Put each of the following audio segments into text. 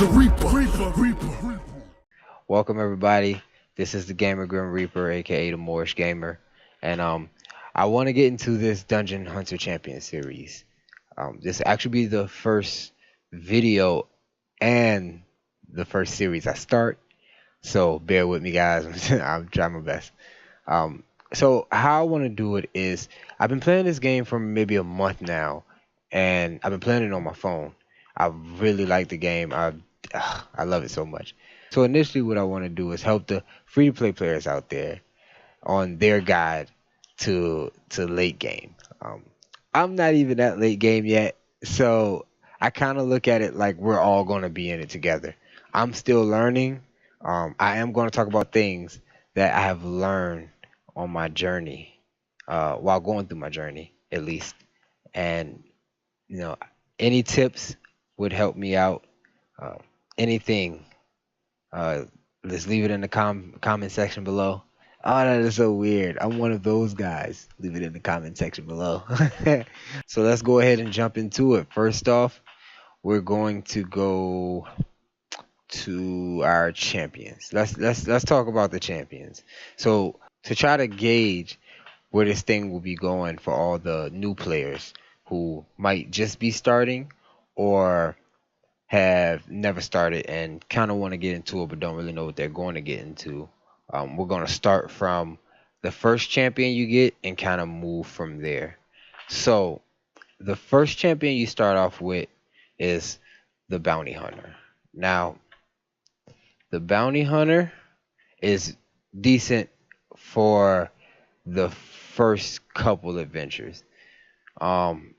The Reaper. Welcome everybody. This is the Gamer Grim Reaper, aka the Moorish Gamer, and I want to get into this Dungeon Hunter Champion series. This will actually be the first video and the first series I start, so bear with me, guys. I'm trying my best. Um, so how I want to do it is I've been playing this game for maybe a month now, and I've been playing it on my phone. I really like the game. I love it so much. So initially, what I want to do is help the free to play players out there on their guide to late game. I'm not even that late game yet, so I kind of look at it like we're all going to be in it together. I'm still learning. I am going to talk about things that I have learned on my journey, while going through my journey, at least. And you know, any tips would help me out. Uh, Anything, uh, let's leave it in the comment section below. Oh, that is so weird. I'm one of those guys. Leave it in the comment section below. So let's go ahead and jump into it. First off, we're going to go to our champions. Let's talk about the champions. So to try to gauge where this thing will be going for all the new players who might just be starting or have never started and kind of want to get into it but don't really know what they're going to get into. We're going to start from the first champion you get and kind of move from there. So, the first champion you start off with is the bounty hunter. Now, the bounty hunter is decent for the first couple adventures. Um,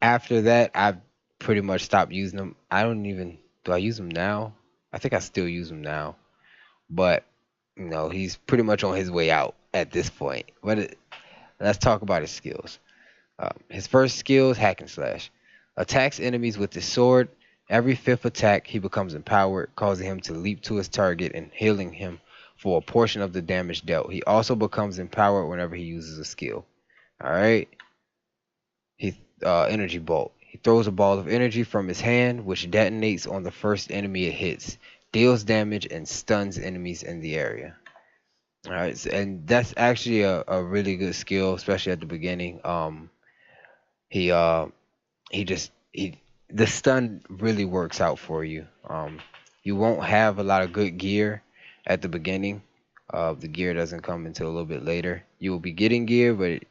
After that, I've pretty much stopped using them. I don't even do I use them now? I think I still use them now, but he's pretty much on his way out at this point. Let's talk about his skills. His first skill is hack and slash. Attacks enemies with his sword. Every fifth attack, he becomes empowered, causing him to leap to his target and healing him for a portion of the damage dealt. He also becomes empowered whenever he uses a skill. All right. He Energy bolt. He throws a ball of energy from his hand, which detonates on the first enemy it hits, deals damage, and stuns enemies in the area. All right, and that's actually a really good skill, especially at the beginning. He he just he The stun really works out for you. You won't have a lot of good gear at the beginning. The gear doesn't come until a little bit later. You will be getting gear, but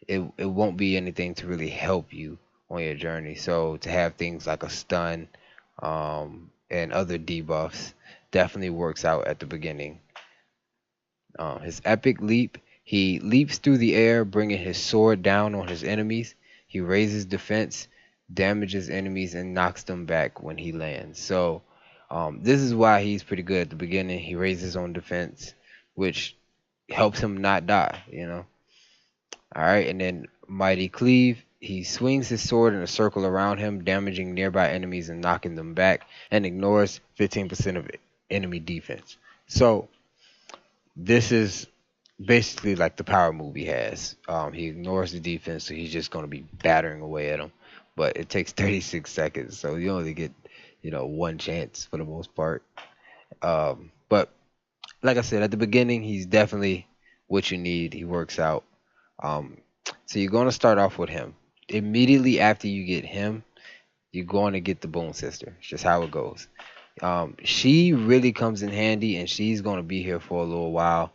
it won't be anything to really help you on your journey. So to have things like a stun, and other debuffs definitely works out at the beginning. His epic leap, he leaps through the air, bringing his sword down on his enemies. He raises defense, damages enemies, and knocks them back when he lands. So this is why he's pretty good at the beginning. He raises his own defense, which helps him not die. All right, and then Mighty Cleave. He swings his sword in a circle around him, damaging nearby enemies and knocking them back, and ignores 15% of enemy defense. So this is basically like the power move he has. He ignores the defense, so he's just going to be battering away at him. But it takes 36 seconds, so you only get one chance for the most part. But like I said at the beginning, he's definitely what you need. He works out. Um, so you're going to start off with him. Immediately after you get him, you're going to get the Bone Sister. It's just how it goes. She really comes in handy, and she's going to be here for a little while,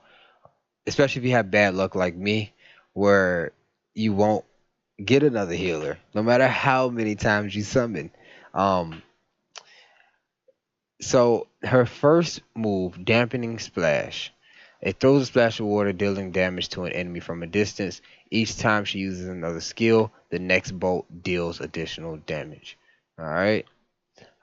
especially if you have bad luck like me, where you won't get another healer, no matter how many times you summon. Um, so her first move, Dampening Splash. It throws a splash of water, dealing damage to an enemy from a distance. Each time she uses another skill, the next bolt deals additional damage. All right.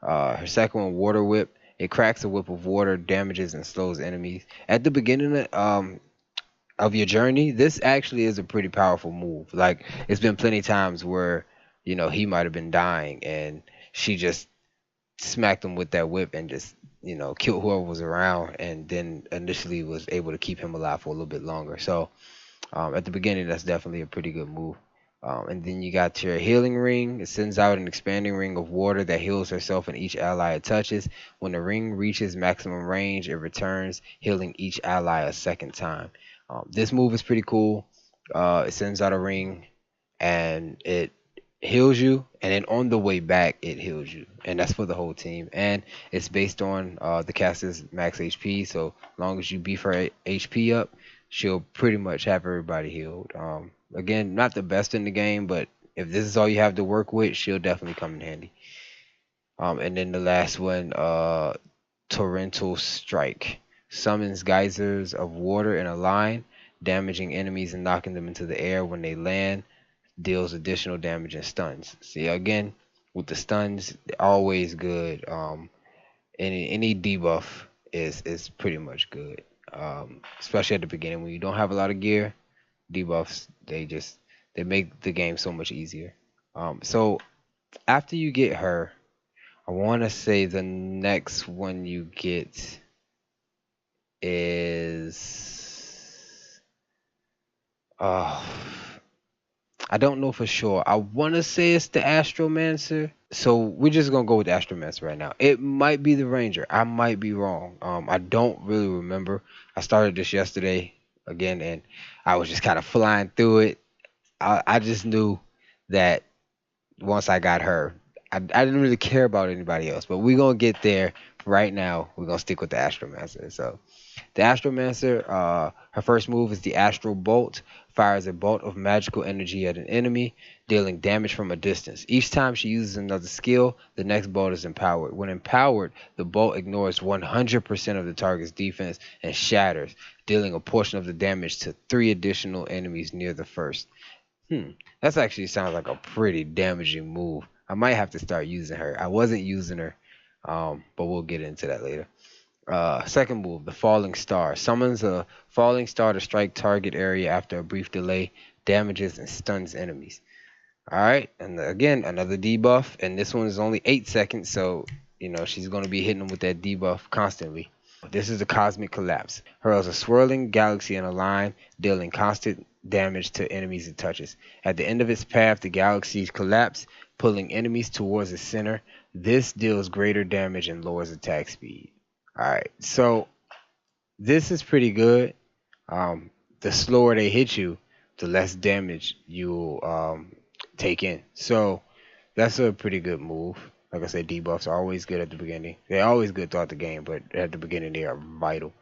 Her second one, Water Whip. It cracks a whip of water, damages and slows enemies. At the beginning of your journey, this actually is a pretty powerful move. Like, it's been plenty times where he might have been dying, and she just smacked him with that whip and just killed whoever was around, and then initially was able to keep him alive for a little bit longer. So at the beginning, that's definitely a pretty good move. And then you got your healing ring. It sends out an expanding ring of water that heals herself and each ally it touches. When the ring reaches maximum range, it returns, healing each ally a second time. This move is pretty cool. It sends out a ring and it heals you, and then on the way back, it heals you, and that's for the whole team. And it's based on the caster's max HP. So long as you beef her HP up, she'll pretty much have everybody healed. Again, not the best in the game, but if this is all you have to work with, she'll definitely come in handy. And then the last one, Torrential Strike. Summons geysers of water in a line, damaging enemies and knocking them into the air when they land. Deals additional damage and stuns. See, again, with the stuns, always good. Any debuff is pretty much good. Especially at the beginning when you don't have a lot of gear. Debuffs, they make the game so much easier. So after you get her, I want to say the next one you get is I don't know for sure. I want to say it's the Astromancer. So we're just gonna go with the Astromancer right now. It might be the Ranger. I might be wrong. I don't really remember. I started this yesterday again, and I was just kind of flying through it. I just knew that once I got her, I didn't really care about anybody else. But we're gonna get there. Right now, we're gonna stick with the Astromancer. So the Astromancer, her first move is the Astral Bolt. Fires a bolt of magical energy at an enemy, dealing damage from a distance. Each time she uses another skill, the next bolt is empowered. When empowered, the bolt ignores 100% of the target's defense and shatters, dealing a portion of the damage to 3 additional enemies near the first. That's actually sounds like a pretty damaging move. I might have to start using her. I wasn't using her, but we'll get into that later. Second move, the Falling Star. Summons a falling star to strike target area after a brief delay, damages and stuns enemies. Alright, and again, another debuff, and this one is only 8 seconds, so, she's going to be hitting them with that debuff constantly. This is the Cosmic Collapse. Hurls a swirling galaxy in a line, dealing constant damage to enemies it touches. At the end of its path, the galaxies collapse, pulling enemies towards the center. This deals greater damage and lowers attack speed. Alright, so this is pretty good. The slower they hit you, the less damage you'll take in. So that's a pretty good move. Like I said, debuffs are always good at the beginning. They're always good throughout the game, but at the beginning they are vital.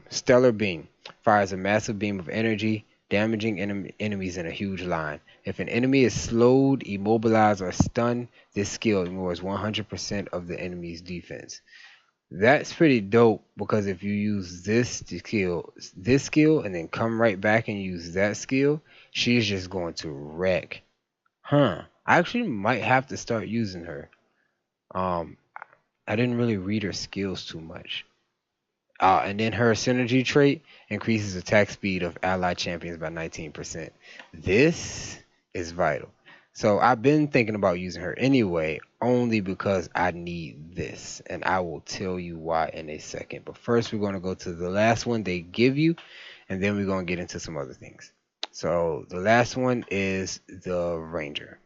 Stellar Beam fires a massive beam of energy, damaging enemies in a huge line. If an enemy is slowed, immobilized, or stunned, this skill ignores 100% of the enemy's defense. That's pretty dope because if you use this skill, and then come right back and use that skill, she's just going to wreck. I actually might have to start using her. I didn't really read her skills too much. And then her synergy trait increases attack speed of allied champions by 19%. This is vital. So I've been thinking about using her anyway, only because I need this. And I will tell you why in a second. But first, we're going to go to the last one they give you, and then we're going to get into some other things. So the last one is the Ranger.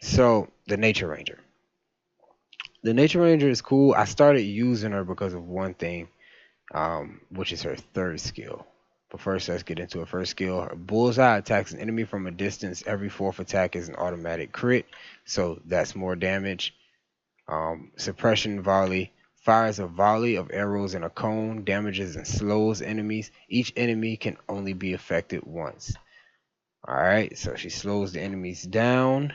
So the Nature Ranger. The Nature Ranger is cool. I started using her because of one thing, which is her third skill. But first, let's get into her first skill. Her Bullseye attacks an enemy from a distance. Every fourth attack is an automatic crit, so that's more damage. Suppression Volley fires a volley of arrows in a cone, damages and slows enemies. Each enemy can only be affected once. Alright, so she slows the enemies down.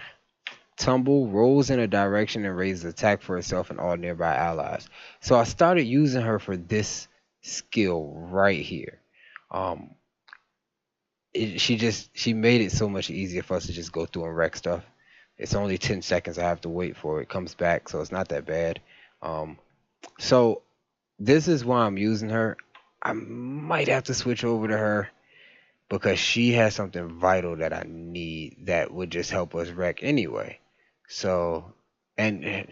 Tumble rolls in a direction and raises attack for herself and all nearby allies. So I started using her for this skill right here. She made it so much easier for us to just go through and wreck stuff. It's only 10 seconds I have to wait for it. It comes back, so it's not that bad. So this is why I'm using her. I might have to switch over to her because she has something vital that I need that would just help us wreck anyway. So, and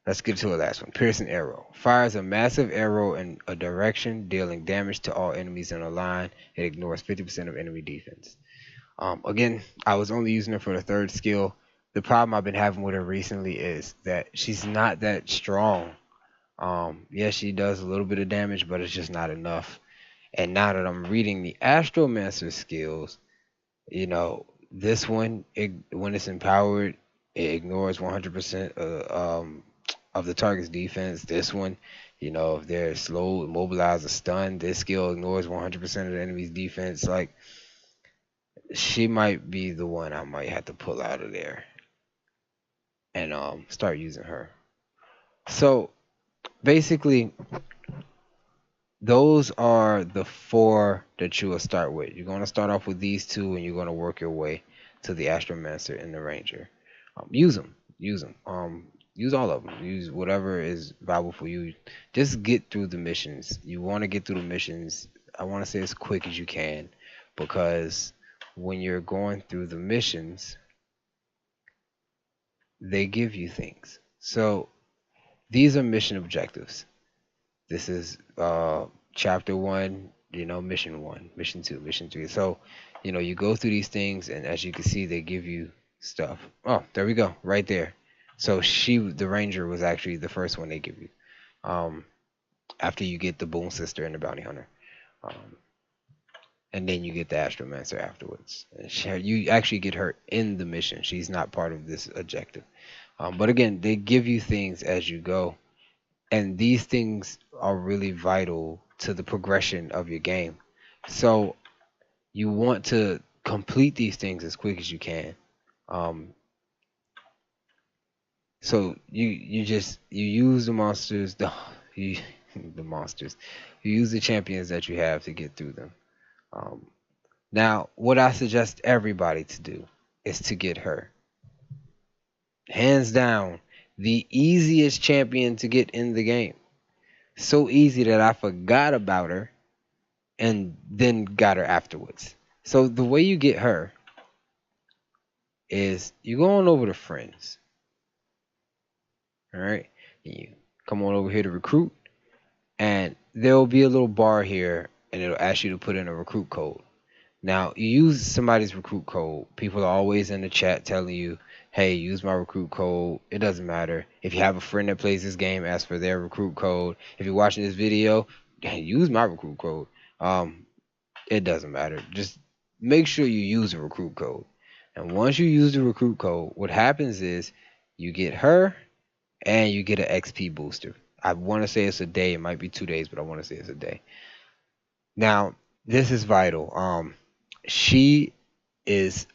let's get to the last one. Piercing Arrow fires a massive arrow in a direction, dealing damage to all enemies in a line. It ignores 50% of enemy defense. Again, I was only using her for the third skill. The problem I've been having with her recently is that she's not that strong. Yes, she does a little bit of damage, but it's just not enough. And now that I'm reading the Astromancer skills, this one, when it's empowered, it ignores 100% of the target's defense. This one, if they're slow, immobilized, or stunned, this skill ignores 100% of the enemy's defense. Like, she might be the one I might have to pull out of there and start using her. So basically, those are the four that you will start with. You're going to start off with these two, and you're going to work your way to the Astromancer and the Ranger. Use them. Use them. Use all of them. Use whatever is valuable for you. Just get through the missions. You want to get through the missions. I want to say as quick as you can, because when you're going through the missions, they give you things. So these are mission objectives. This is chapter one, mission one, mission two, mission three. So, you go through these things, and as you can see, they give you stuff. Oh, there we go, right there. So the Ranger, was actually the first one they give you. After you get the Boon Sister and the Bounty Hunter. And then you get the Astromancer afterwards. You actually get her in the mission. She's not part of this objective. But again, they give you things as you go. And these things are really vital to the progression of your game. So you want to complete these things as quick as you can. So you use the monsters, the monsters. You use the champions that you have to get through them. Now, what I suggest everybody to do is to get her. Hands down, the easiest champion to get in the game. So easy that I forgot about her and then got her afterwards. So the way you get her is you go on over to friends. All right. You come on over here to recruit, and there will be a little bar here, and it'll ask you to put in a recruit code. Now, you use somebody's recruit code. People are always in the chat telling you, hey, use my recruit code. It doesn't matter. If you have a friend that plays this game, ask for their recruit code. If you're watching this video, use my recruit code. It doesn't matter. Just make sure you use a recruit code. And once you use the recruit code, what happens is you get her and you get an XP booster. I want to say it's a day. It might be 2 days, but I want to say it's a day. Now, this is vital. She is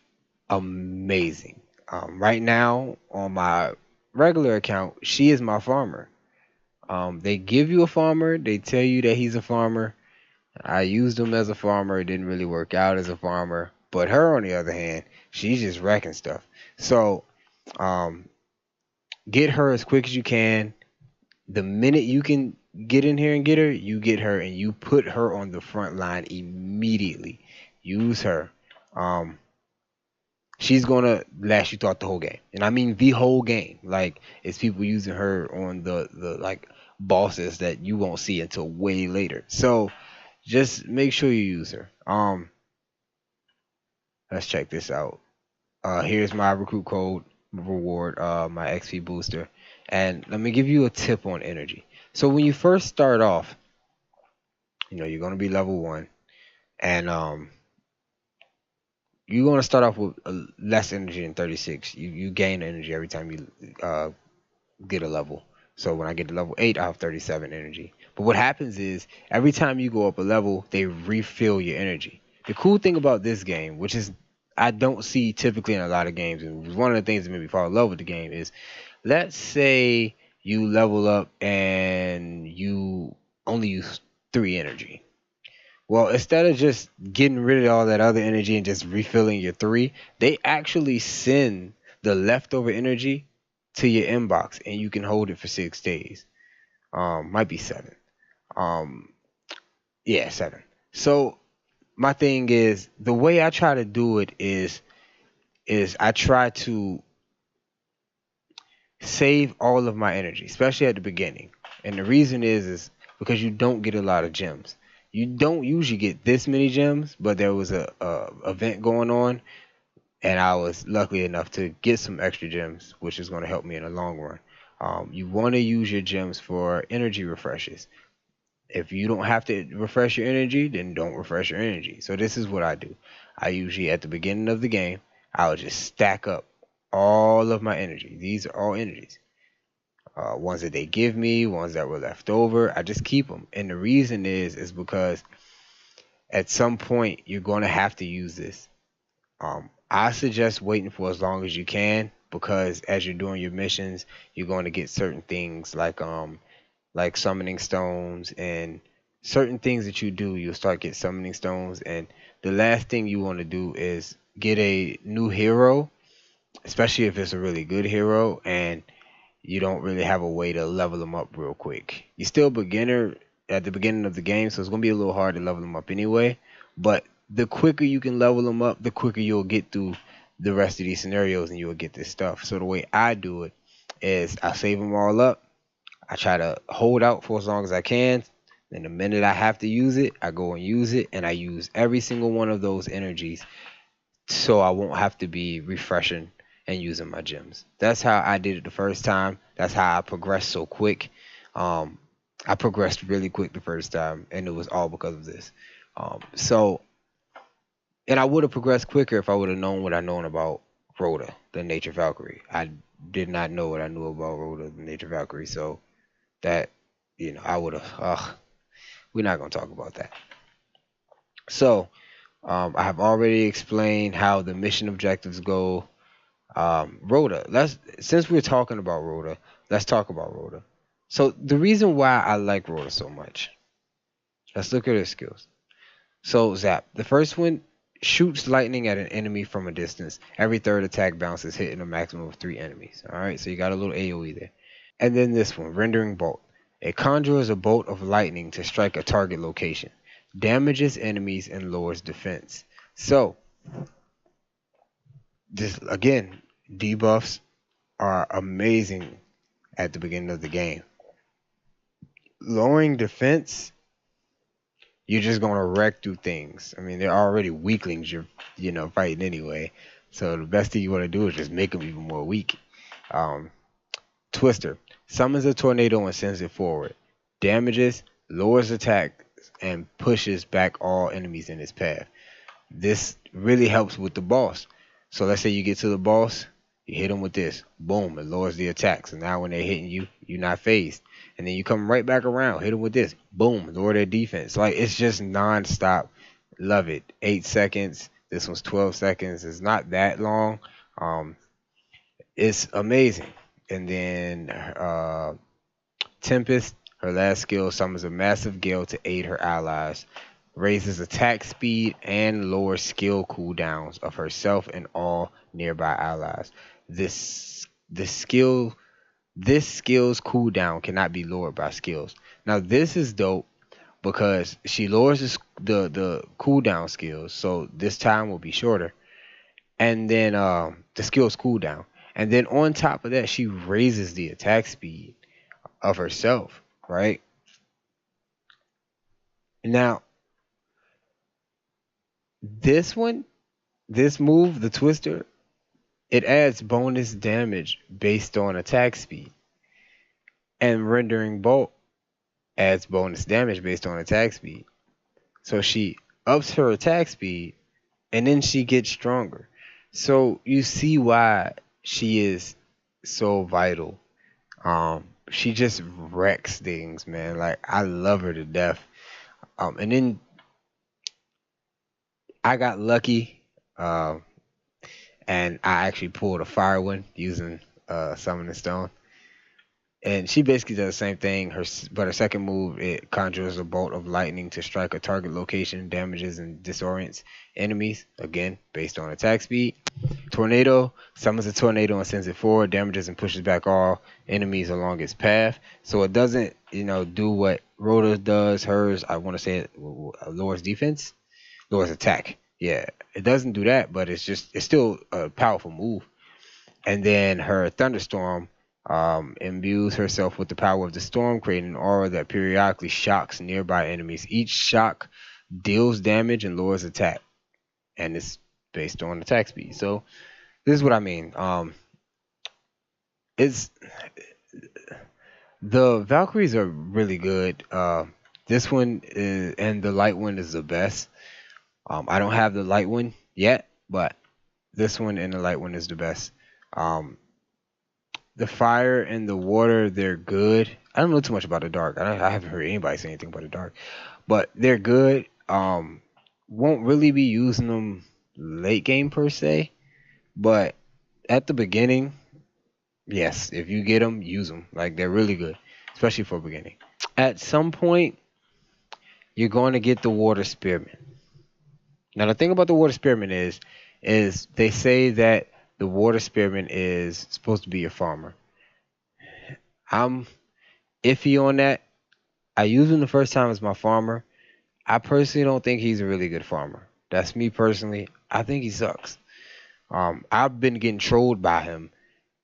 amazing. Right now, on my regular account, she is my farmer. They give you a farmer. They tell you that he's a farmer. I used him as a farmer. It didn't really work out as a farmer. But her, on the other hand, she's just wrecking stuff. So, get her as quick as you can. The minute you can get in here and get her, you get her and you put her on the front line immediately. Use her. She's gonna last you throughout the whole game, and I mean the whole game. Like, it's people using her on the like bosses that you won't see until way later. So just make sure you use her. Let's check this out. Here's my recruit code reward, my XP booster, and let me give you a tip on energy. So when you first start off, you're gonna be level 1, and you're gonna start off with less energy than 36. You gain energy every time you get a level. So when I get to level 8, I have 37 energy. But what happens is every time you go up a level, they refill your energy. The cool thing about this game, which is I don't see typically in a lot of games, and one of the things that made me fall in love with the game is, let's say you level up and you only use 3 energy. Well, instead of just getting rid of all that other energy and just refilling your 3, they actually send the leftover energy to your inbox, and you can hold it for 6 days. Might be 7. Yeah, 7. So my thing is, the way I try to do it is I try to save all of my energy, especially at the beginning. And the reason is because you don't get a lot of gems. You don't usually get this many gems, but there was a event going on, and I was lucky enough to get some extra gems, which is going to help me in the long run. You want to use your gems for energy refreshes. If you don't have to refresh your energy, then don't refresh your energy. So this is what I do. I usually at the beginning of the game, I'll just stack up all of my energy. These are all energies. Ones that they give me, ones that were left over. I just keep them. And the reason is because at some point you're going to have to use this. I suggest waiting for as long as you can because as you're doing your missions, you're going to get certain things like summoning stones and certain things that you do, you'll start get summoning stones. And the last thing you want to do is get a new hero, especially if it's a really good hero and you don't really have a way to level them up real quick. You're still a beginner at the beginning of the game, so it's gonna be a little hard to level them up anyway. But the quicker you can level them up, the quicker you'll get through the rest of these scenarios and you'll get this stuff. So the way I do it is I save them all up. I try to hold out for as long as I can. Then the minute I have to use it, I go and use it, and I use every single one of those energies so I won't have to be refreshing and using my gems. That's how I did it the first time. That's how I progressed so quick. Um, I progressed really quick the first time, and it was all because of this. So, and I would have progressed quicker if I would have known what I known about Rhoda, the Nature Valkyrie. I did not know what I knew about Rhoda, the Nature Valkyrie. So that, I would have. We're not gonna talk about that. So, I have already explained how the mission objectives go. Rhoda. Let's since we're talking about Rhoda, let's talk about Rhoda. So the reason why I like Rhoda so much, let's look at her skills. So Zap, the first one shoots lightning at an enemy from a distance. Every third attack bounces, hitting a maximum of 3 enemies. All right, so you got a little AOE there. And then this one, rendering bolt. It conjures a bolt of lightning to strike a target location, damages enemies and lowers defense. So this again, debuffs are amazing at the beginning of the game. Lowering defense, you're just gonna wreck through things. I mean, they're already weaklings you're fighting anyway. So the best thing you want to do is just make them even more weak. Um, Twister summons a tornado and sends it forward. Damages, lowers attack, and pushes back all enemies in its path. This really helps with the boss. So let's say you get to the boss, you hit them with this, boom, it lowers the attack. So now when they're hitting you, you're not phased. And then you come right back around, hit them with this, boom, lower their defense. Like it's just non-stop. Love it. 8 seconds. This one's 12 seconds. It's not that long. Um, it's amazing. And then Tempest, her last skill, summons a massive gale to aid her allies, raises attack speed and lowers skill cooldowns of herself and all nearby allies. This skill this skill's cooldown cannot be lowered by skills. Now this is dope because she lowers the cooldown skills, so this time will be shorter. And then the skills cooldown. And then on top of that, she raises the attack speed of herself, right? Now, this one, this move, the Twister, it adds bonus damage based on attack speed. And rendering bolt adds bonus damage based on attack speed. So she ups her attack speed and then she gets stronger. So you see why she is so vital. She just wrecks things, man. Like I love her to death. And then I got lucky, and I actually pulled a fire one using summoning stone. And she basically does the same thing. But her second move, it conjures a bolt of lightning to strike a target location, damages and disorients enemies. Again, based on attack speed. Tornado summons a tornado and sends it forward, damages and pushes back all enemies along its path. So it doesn't, do what Rhoda does. Hers, I want to say, it lowers defense, lowers attack. Yeah, it doesn't do that, but it's still a powerful move. And then her thunderstorm Imbues herself with the power of the storm, creating an aura that periodically shocks nearby enemies. Each shock deals damage and lowers attack, and it's based on attack speed. So this is what I mean. It's the Valkyries are really good. This one is, and the light one is the best. I don't have the light one yet, but this one and the light one is the best. Um, the fire and the water, they're good. I don't know too much about the dark. I haven't heard anybody say anything about the dark, but they're good. Won't really be using them late game per se, but at the beginning, yes, if you get them, use them. Like they're really good, especially for beginning. At some point, you're going to get the water spearman. Now the thing about the water spearman is they say that the water spearman is supposed to be a farmer. I'm iffy on that. I used him the first time as my farmer. I personally don't think he's a really good farmer. That's me personally. I think he sucks. I've been getting trolled by him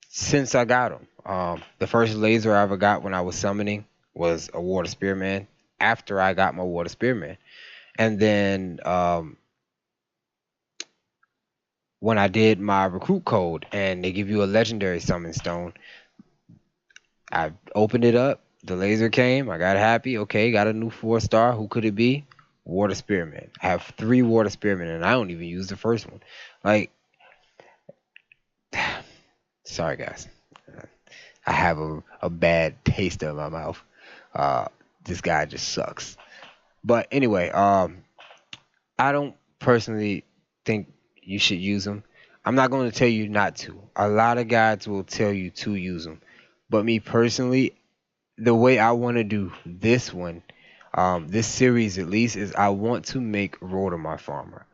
since I got him. The first laser I ever got when I was summoning was a water spearman. After I got my water spearman, and then when I did my recruit code and they give you a legendary summon stone, I opened it up. The laser came. I got happy. Okay, got a new 4-star. Who could it be? Water Spearman. I have 3 Water Spearmen, and I don't even use the first one. Like, sorry guys, I have a bad taste in my mouth. This guy just sucks. But anyway, I don't personally think you should use them. I'm not going to tell you not to. A lot of guys will tell you to use them. But me personally, the way I want to do this one, this series at least, is I want to make Rhoda my farmer.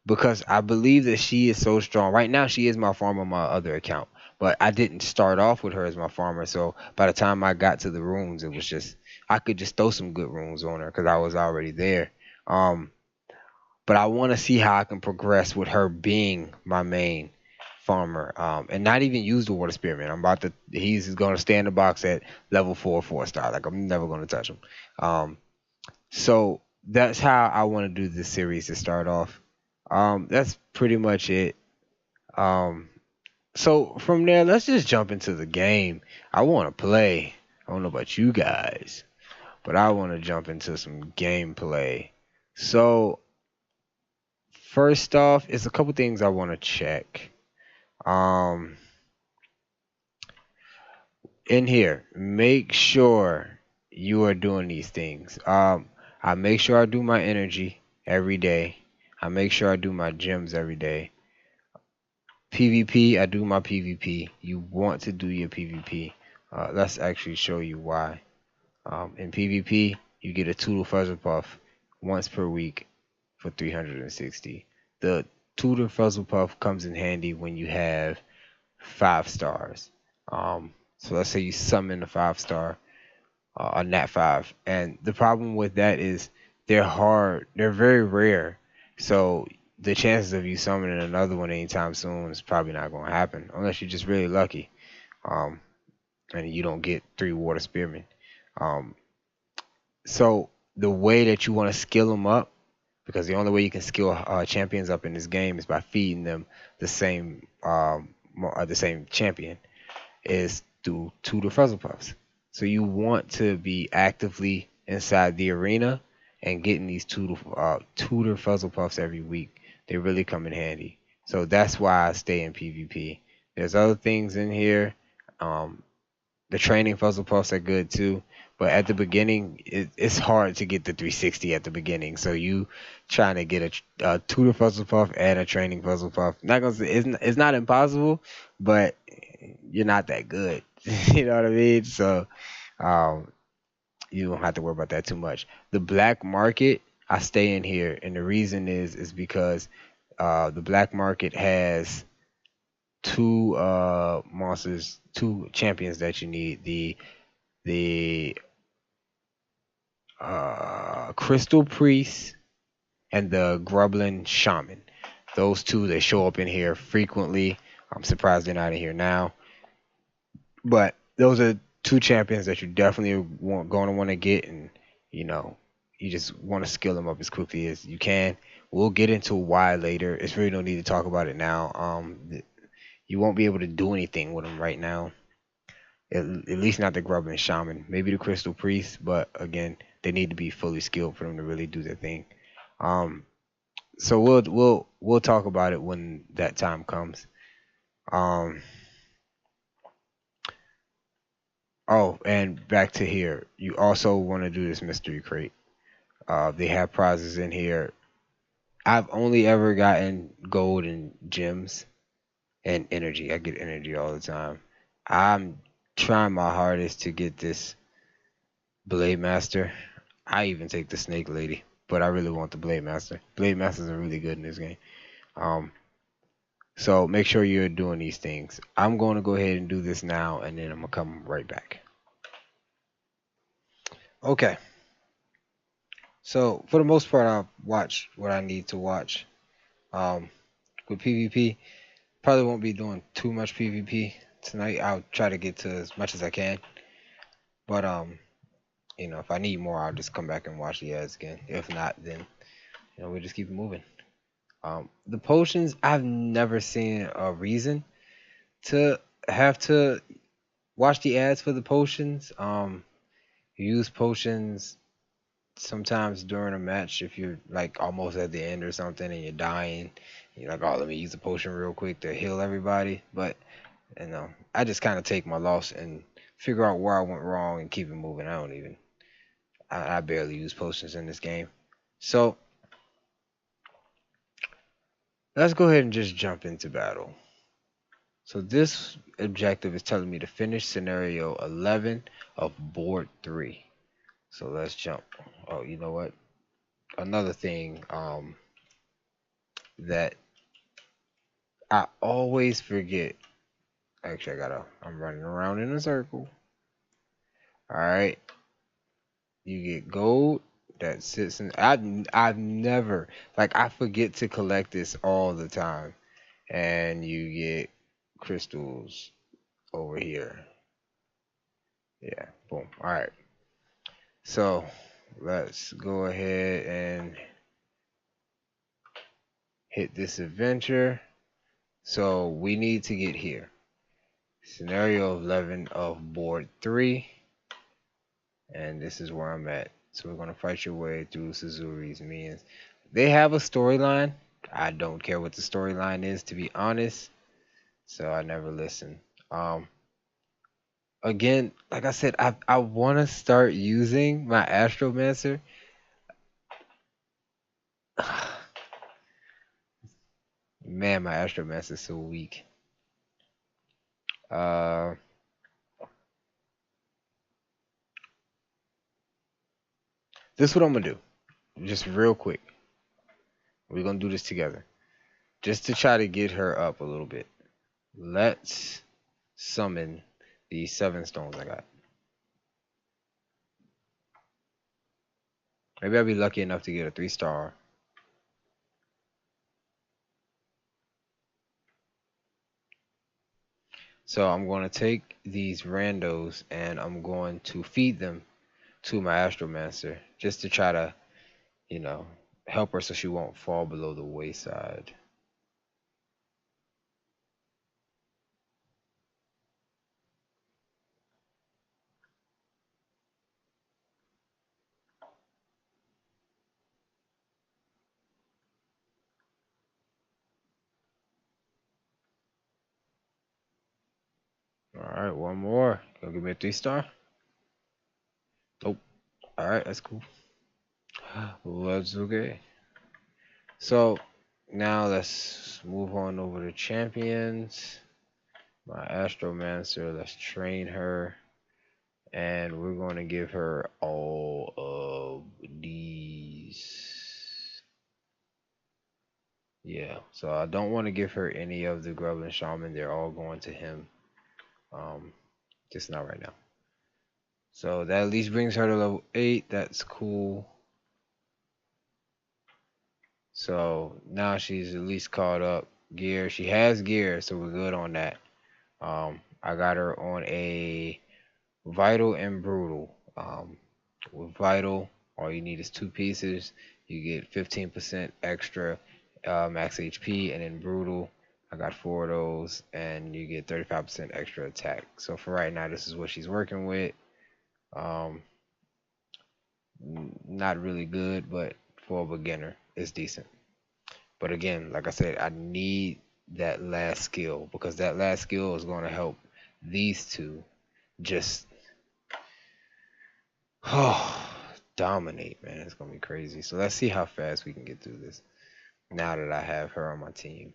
Because I believe that she is so strong. Right now, she is my farmer on my other account. But I didn't start off with her as my farmer. So by the time I got to the runes, it was just, I could just throw some good runes on her because I was already there. Um, but I want to see how I can progress with her being my main farmer, and not even use the water spearman. I'm about to. He's going to stay in the box at level 4 4-star. Like I'm never going to touch him. So that's how I want to do this series to start off. That's pretty much it. Um, so from there, let's just jump into the game. I want to play. I don't know about you guys, but I want to jump into some gameplay. So first off, it's a couple things I want to check. Um, in here, make sure you are doing these things. I make sure I do my energy every day. I make sure I do my gems every day. PvP, I do my PvP. You want to do your PvP. Let's actually show you why. In PvP, you get a Toodle Fuzzle Puff once per week for 360. The Tutor Fuzzle Puff comes in handy when you have 5 stars. So let's say you summon a 5-star, a Nat 5, and the problem with that is they're hard. They're very rare. So the chances of you summoning another one anytime soon is probably not going to happen unless you're just really lucky, um, and you don't get 3 Water Spearmen. Um, so the way that you want to skill them up, because the only way you can skill champions up in this game is by feeding them the same champion, is through Tutor Fuzzle Puffs. So you want to be actively inside the arena and getting these Tutor Fuzzle Puffs every week. They really come in handy. So that's why I stay in PvP. There's other things in here. The training Fuzzle Puffs are good too. But at the beginning, it's hard to get the 360 at the beginning. So you trying to get a Tutor Fuzzle Puff and a training Fuzzle Puff. Not gonna say it's not impossible, but you're not that good. You know what I mean? So you don't have to worry about that too much. The black market, I stay in here, and the reason is because the black market has 2 monsters, 2 champions that you need. The Crystal Priest and the Grublin Shaman. Those 2, they show up in here frequently. I'm surprised they're not in here now. But those are two champions that you definitely going to want to get, and you know, you just want to skill them up as quickly as you can. We'll get into why later. It's really no need to talk about it now. You won't be able to do anything with them right now. At least not the Grub and Shaman. Maybe the Crystal Priest, but again, they need to be fully skilled for them to really do their thing. Um, so we'll talk about it when that time comes. Um, oh, and back to here. You also want to do this mystery crate. They have prizes in here. I've only ever gotten gold and gems and energy. I get energy all the time. I'm trying my hardest to get this Blade Master. I even take the Snake Lady, but I really want the Blade Master. Blade Masters are really good in this game. Um, so make sure you're doing these things. I'm going to go ahead and do this now, and then I'm gonna come right back. Okay. So for the most part, I'll watch what I need to watch. Um, with PvP, probably won't be doing too much PvP tonight. I'll try to get to as much as I can. But if I need more, I'll just come back and watch the ads again. If not, then we'll just keep it moving. The potions, I've never seen a reason to have to watch the ads for the potions. You use potions sometimes during a match if you're like almost at the end or something and you're dying. You're like, oh, let me use a potion real quick to heal everybody. But I just kind of take my loss and figure out where I went wrong and keep it moving. I barely use potions in this game. So let's go ahead and just jump into battle. So this objective is telling me to finish scenario 11 of board 3. So let's jump. Oh, you know what? Another thing that I always forget. Actually, I'm running around in a circle. All right. You get gold that sits in. I've never, like, I forget to collect this all the time. And you get crystals over here. Yeah, boom. All right. So let's go ahead and hit this adventure. So we need to get here. Scenario 11 of board 3. And this is where I'm at. So we're going to fight your way through Suzuri's minions. They have a storyline. I don't care what the storyline is, to be honest. So I never listen. Again, like I said, I want to start using my Astromancer. Man, my Astromancer is so weak. This is what I'm gonna do. Just real quick. We're gonna do this together. Just to try to get her up a little bit. Let's summon these 7 stones I got. Maybe I'll be lucky enough to get a 3-star. So I'm going to take these randos and I'm going to feed them to my Astromancer just to try to, help her so she won't fall below the wayside. All right, one more. Gonna give me a 3-star? Nope. All right, that's cool. That's okay. So now let's move on over to champions. My Astromancer, let's train her. And we're going to give her all of these. Yeah, so I don't want to give her any of the Grublin Shaman. They're all going to him. Just not right now. So that at least brings her to level 8. That's cool. So now she's at least caught up. Gear. She has gear, so we're good on that. I got her on a Vital and Brutal. With Vital, all you need is two pieces. You get 15% extra max HP, and in Brutal, I got four of those, and you get 35% extra attack. So for right now, this is what she's working with. Um, Not really good, but for a beginner, it's decent. But again, like I said, I need that last skill because that last skill is going to help these two just dominate, man. It's going to be crazy. So let's see how fast we can get through this now that I have her on my team.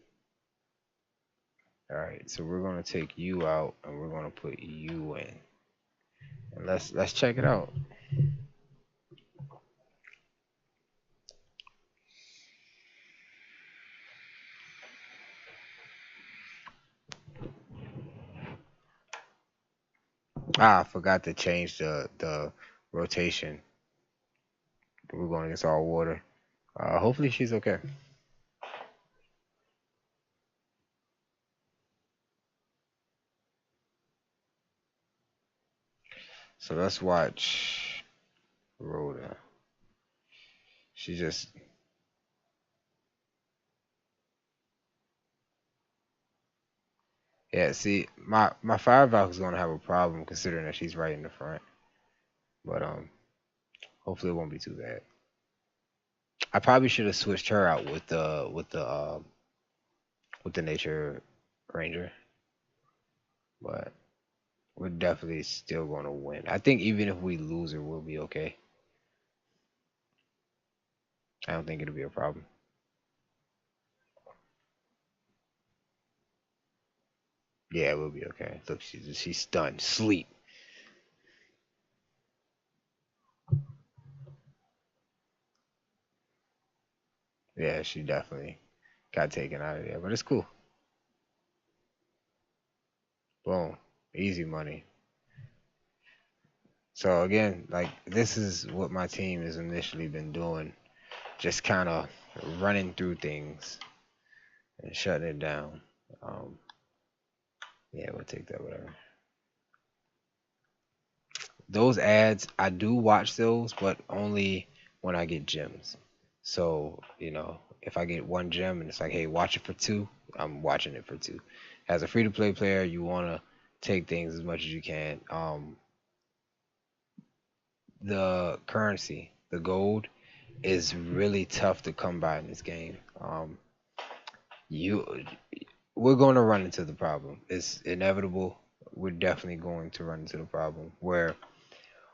All right, so we're going to take you out and we're going to put you in. And let's check it out. I forgot to change the rotation. We're going against all water. Hopefully she's okay. So let's watch Rhoda. She just yeah. See, my fire Valk is gonna have a problem considering that she's right in the front. But hopefully it won't be too bad. I probably should have switched her out with the nature ranger, but we're definitely still gonna win. I think even if we lose her, we'll be okay. I don't think it'll be a problem. Yeah, we'll be okay. Look, she's stunned, sleep. Yeah, she definitely got taken out of there, but it's cool. Boom, easy money. So again, like this is what my team has initially been doing, just kind of running through things and shutting it down. Um, yeah, we'll take that, whatever. Those ads, I do watch those, but only when I get gems. So, if I get one gem and it's like, hey, watch it for two, I'm watching it for two. As a free to play player, you want to take things as much as you can. The currency, the gold, is really tough to come by in this game. You, we're going to run into the problem. It's inevitable. We're definitely going to run into the problem where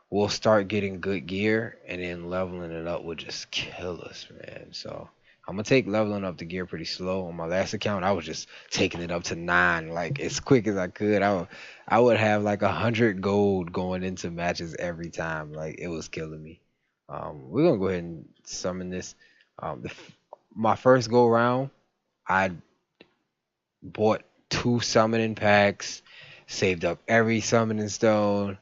we'll start getting good gear and then leveling it up will just kill us, man. So I'm gonna take leveling up the gear pretty slow. On my last account, I was just taking it up to 9, like as quick as I could. I would have like 100 gold going into matches every time. Like it was killing me. We're gonna go ahead and summon this. My first go round, I bought 2 summoning packs, saved up every summoning stone,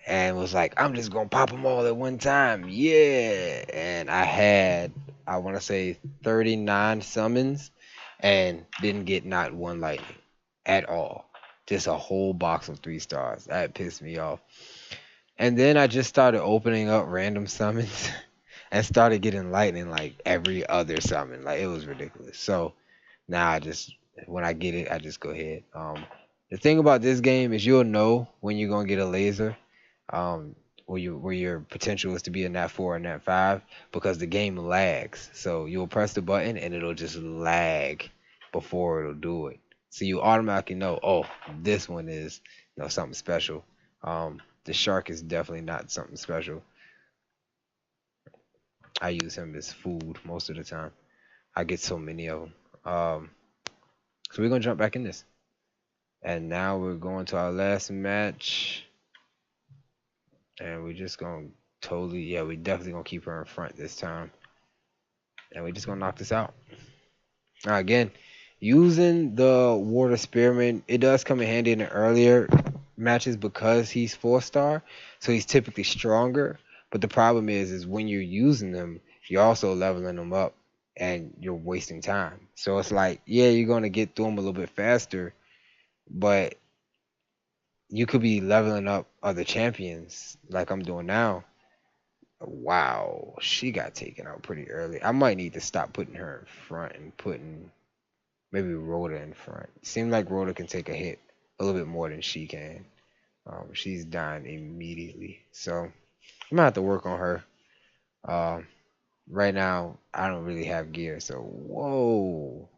and was like, I'm just gonna pop them all at one time. Yeah. And I want to say 39 summons and didn't get not one lightning at all. Just a whole box of 3 stars. That pissed me off. And then I just started opening up random summons and started getting lightning like every other summon. Like it was ridiculous. So now when I get it, I just go ahead. The thing about this game is you'll know when you're gonna get a laser, um, where your potential is to be a nat 4 or nat 5 because the game lags. So you'll press the button and it'll just lag before it'll do it. So you automatically know, oh, this one is something special. The shark is definitely not something special. I use him as food most of the time. I get so many of them. So we're gonna jump back in this. And now we're going to our last match. And we're just gonna we definitely gonna keep her in front this time. And we're just gonna knock this out. Now again, using the water spearman, it does come in handy in the earlier matches because he's 4-star, so he's typically stronger. But the problem is when you're using them, you're also leveling them up and you're wasting time. So it's like, yeah, you're gonna get through them a little bit faster, but you could be leveling up other champions like I'm doing now. Wow, she got taken out pretty early. I might need to stop putting her in front and putting maybe Rhoda in front. Seems like Rhoda can take a hit a little bit more than she can. She's dying immediately, so I'm gonna have to work on her. Um, right now I don't really have gear, so whoa.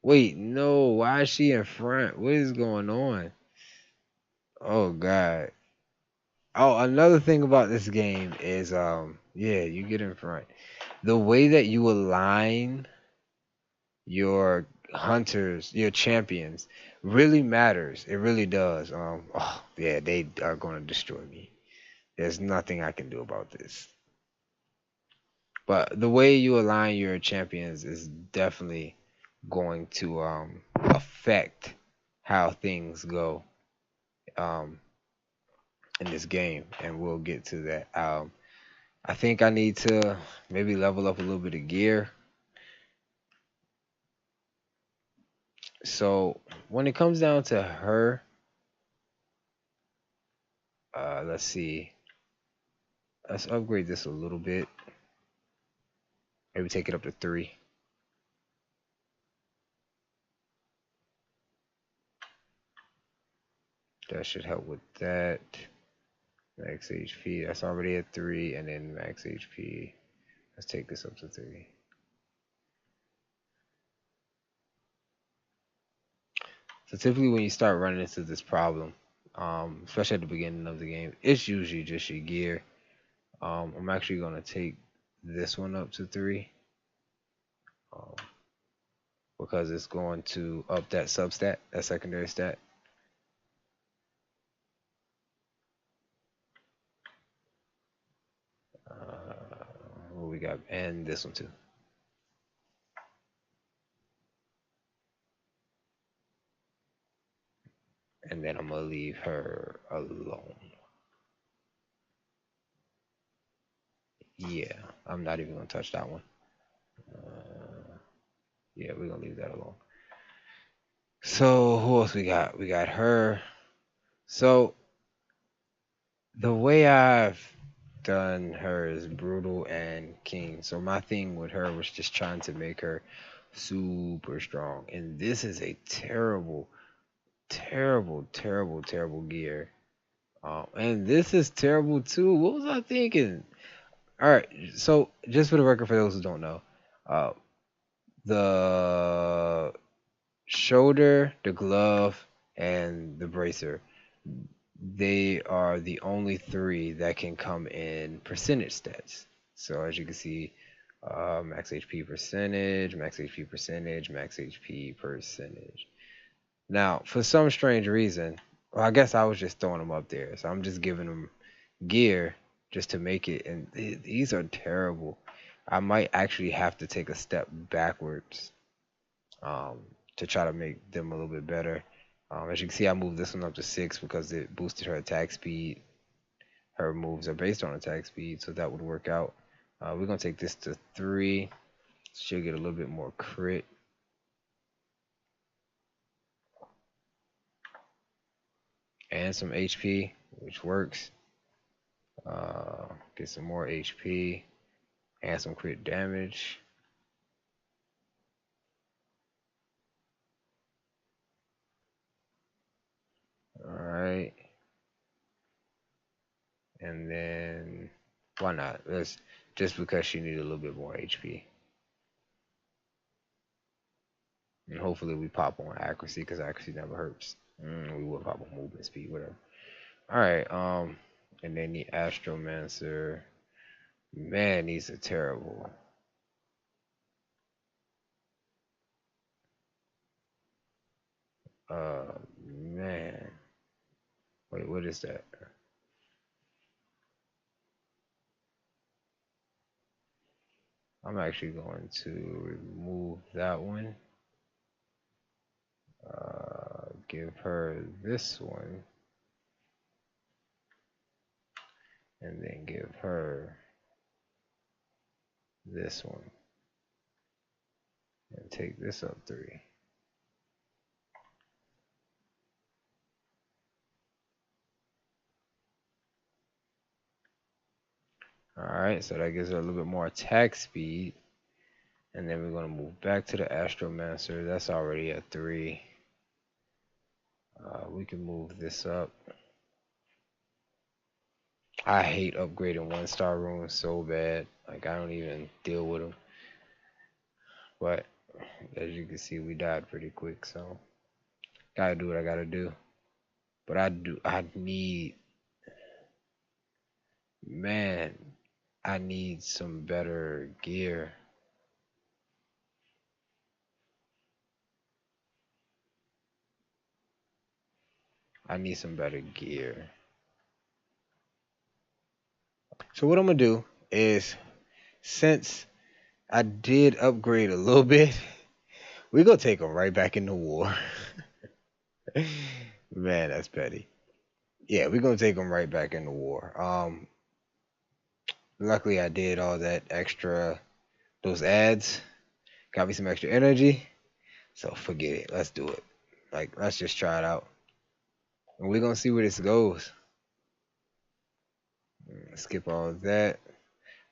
Wait, no, why is she in front? What is going on? Oh God. Oh, another thing about this game is yeah, you get in front. The way that you align your hunters, your champions, really matters. It really does. Oh yeah, they are gonna destroy me. There's nothing I can do about this. But the way you align your champions is definitely going to affect how things go um in this game, and we'll get to that. I think I need to maybe level up a little bit of gear. So when it comes down to her, let's see. Let's upgrade this a little bit. Maybe take it up to 3. That should help with that. Max HP. That's already at 3, and then max HP. Let's take this up to 3. So typically when you start running into this problem, especially at the beginning of the game, it's usually just your gear. I'm actually gonna take this one up to 3, um, because it's going to up that substat, that secondary stat. What we got, and this one too. And then I'm gonna leave her alone. Yeah, I'm not even gonna touch that one. Uh, yeah, we're gonna leave that alone. So who else we got? We got her. So the way I've done her is brutal and king. So my thing with her was just trying to make her super strong. And this is a terrible, terrible, terrible, terrible gear. And this is terrible too. What was I thinking? All right. So just for the record, for those who don't know, uh, the shoulder, the glove, and the bracer, they are the only 3 that can come in percentage stats. So as you can see, max HP percentage, max HP percentage, max HP percentage. Now, for some strange reason, well, I guess I was just throwing them up there. So I'm just giving them gear just to make it. And these are terrible. I might actually have to take a step backwards um, to try to make them a little bit better. As you can see, I moved this one up to 6 because it boosted her attack speed. Her moves are based on attack speed, so that would work out. We're going to take this to 3. She'll get a little bit more crit. And some HP, which works. Get some more HP and some crit damage. Alright. And then why not? Let's just because she needs a little bit more HP. And hopefully we pop on accuracy because accuracy never hurts. We will pop on movement speed, whatever. Alright, and then the Astromancer. Man, these are terrible. Man. Wait, what is that? I'm actually going to remove that one. Give her this one. And then give her this one. And take this up 3. Alright, so that gives her a little bit more attack speed. And then we're going to move back to the Astromancer. That's already at 3. We can move this up. I hate upgrading 1-star runes so bad. Like, I don't even deal with them. But, as you can see, we died pretty quick, so gotta do what I gotta do. But I need, man, I need some better gear. I need some better gear. So what I'm gonna do is, since I did upgrade a little bit, we gonna take them right back in the war. Man, that's petty. Yeah, we're gonna take them right back in the war. Luckily I did all that extra, those ads, got me some extra energy. So forget it. Let's do it. Like, let's just try it out. And we're gonna see where this goes. Skip all of that.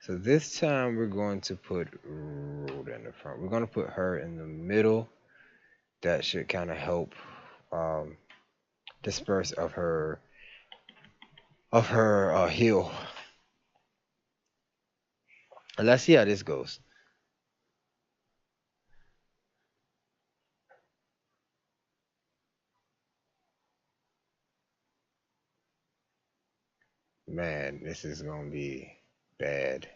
So this time we're going to put Rhoda in the front. We're gonna put her in the middle. That should kind of help disperse of her heal. And let's see how this goes. Man, this is gonna be bad.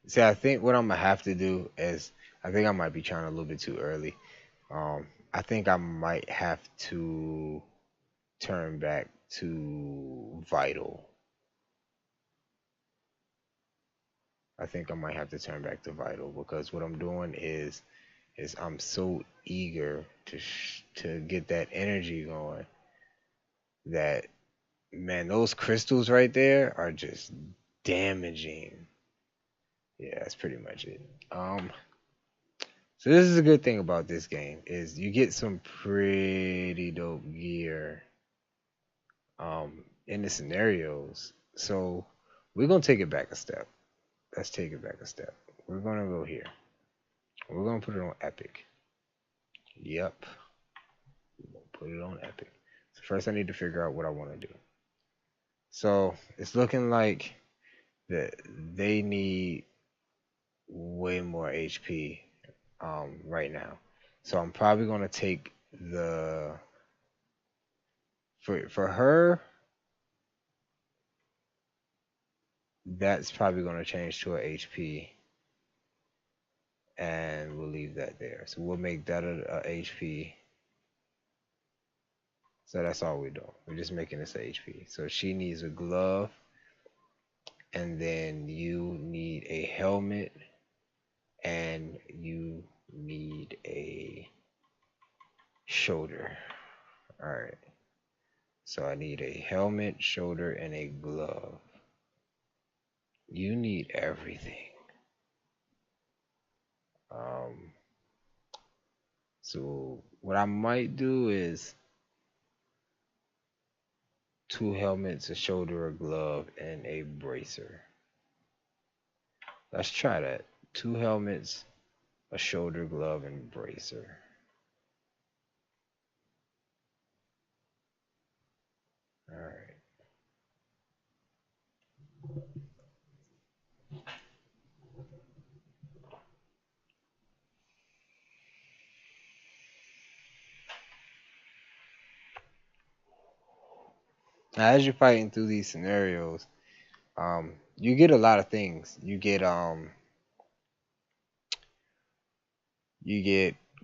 See, I think what I'm gonna have to do is, I think I might be trying a little bit too early. I think I might have to turn back to Vital. I think I might have to turn back to Vital because what I'm doing is I'm so eager to get that energy going that, man, those crystals right there are just damaging. Yeah, that's pretty much it. So this is a good thing about this game is you get some pretty dope gear in the scenarios. So we're gonna take it back a step. Let's take it back a step. We're gonna go here. We're gonna put it on Epic. Yep. Put it on Epic. So first I need to figure out what I want to do. So it's looking like that they need way more HP right now. So I'm probably gonna take the for her. That's probably gonna change to a HP, and we'll leave that there. So we'll make that a HP. So that's all we're doing. We're just making this a HP. So she needs a glove, and then you need a helmet, and you need a shoulder. All right. So I need a helmet, shoulder, and a glove. You need everything. Um, so what I might do is 2 helmets, a shoulder, a glove, and a bracer. Let's try that. 2 helmets, a shoulder, glove, and bracer. All right. Now, as you're fighting through these scenarios, you get a lot of things. You get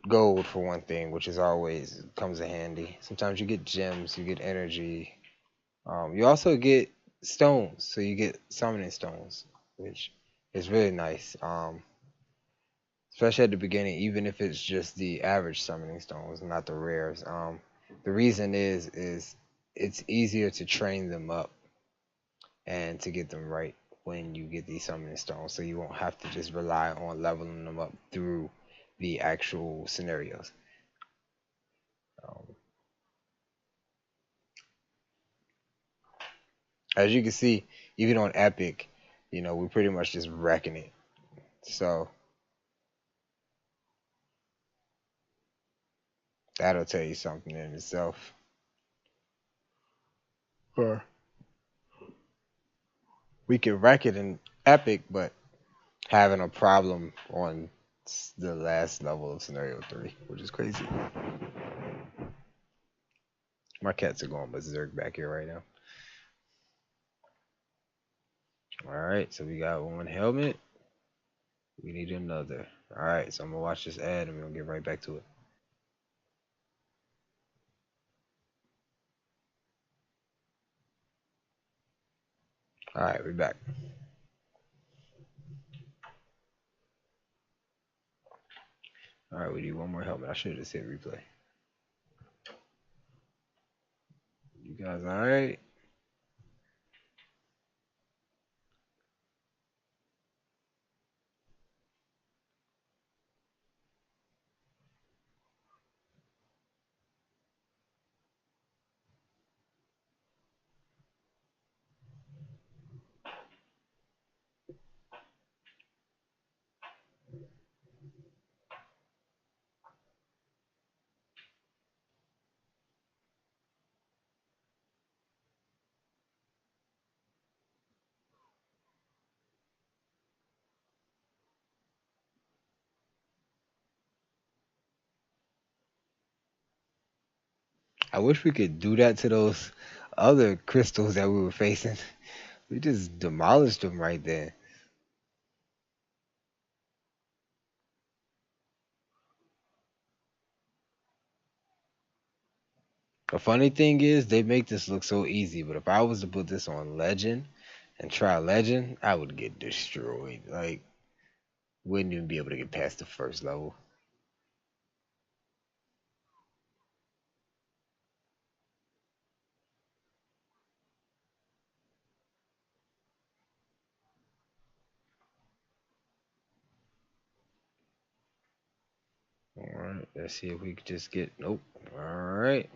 gold for one thing, which is always comes in handy. Sometimes you get gems, you get energy. You also get stones, so you get summoning stones, which is really nice. Especially at the beginning, even if it's just the average summoning stones, not the rares. The reason is it's easier to train them up and to get them right when you get these summoning stones, so you won't have to just rely on leveling them up through the actual scenarios. Um, As you can see, even on Epic, we're pretty much just wrecking it. So that'll tell you something in itself. Or we can wreck it in Epic, but having a problem on the last level of Scenario 3, which is crazy. My cats are going berserk back here right now. All right, so we got one helmet. We need another. All right, so I'm gonna watch this ad and we're gonna get right back to it. All right, we're back. All right, we need one more helmet. I should have just hit replay. You guys all right? I wish we could do that to those other crystals that we were facing. We just demolished them right there. The funny thing is, they make this look so easy, but if I was to put this on Legend and try Legend, I would get destroyed. Like, wouldn't even be able to get past the first level. All right, let's see if we could just get. Nope. All right.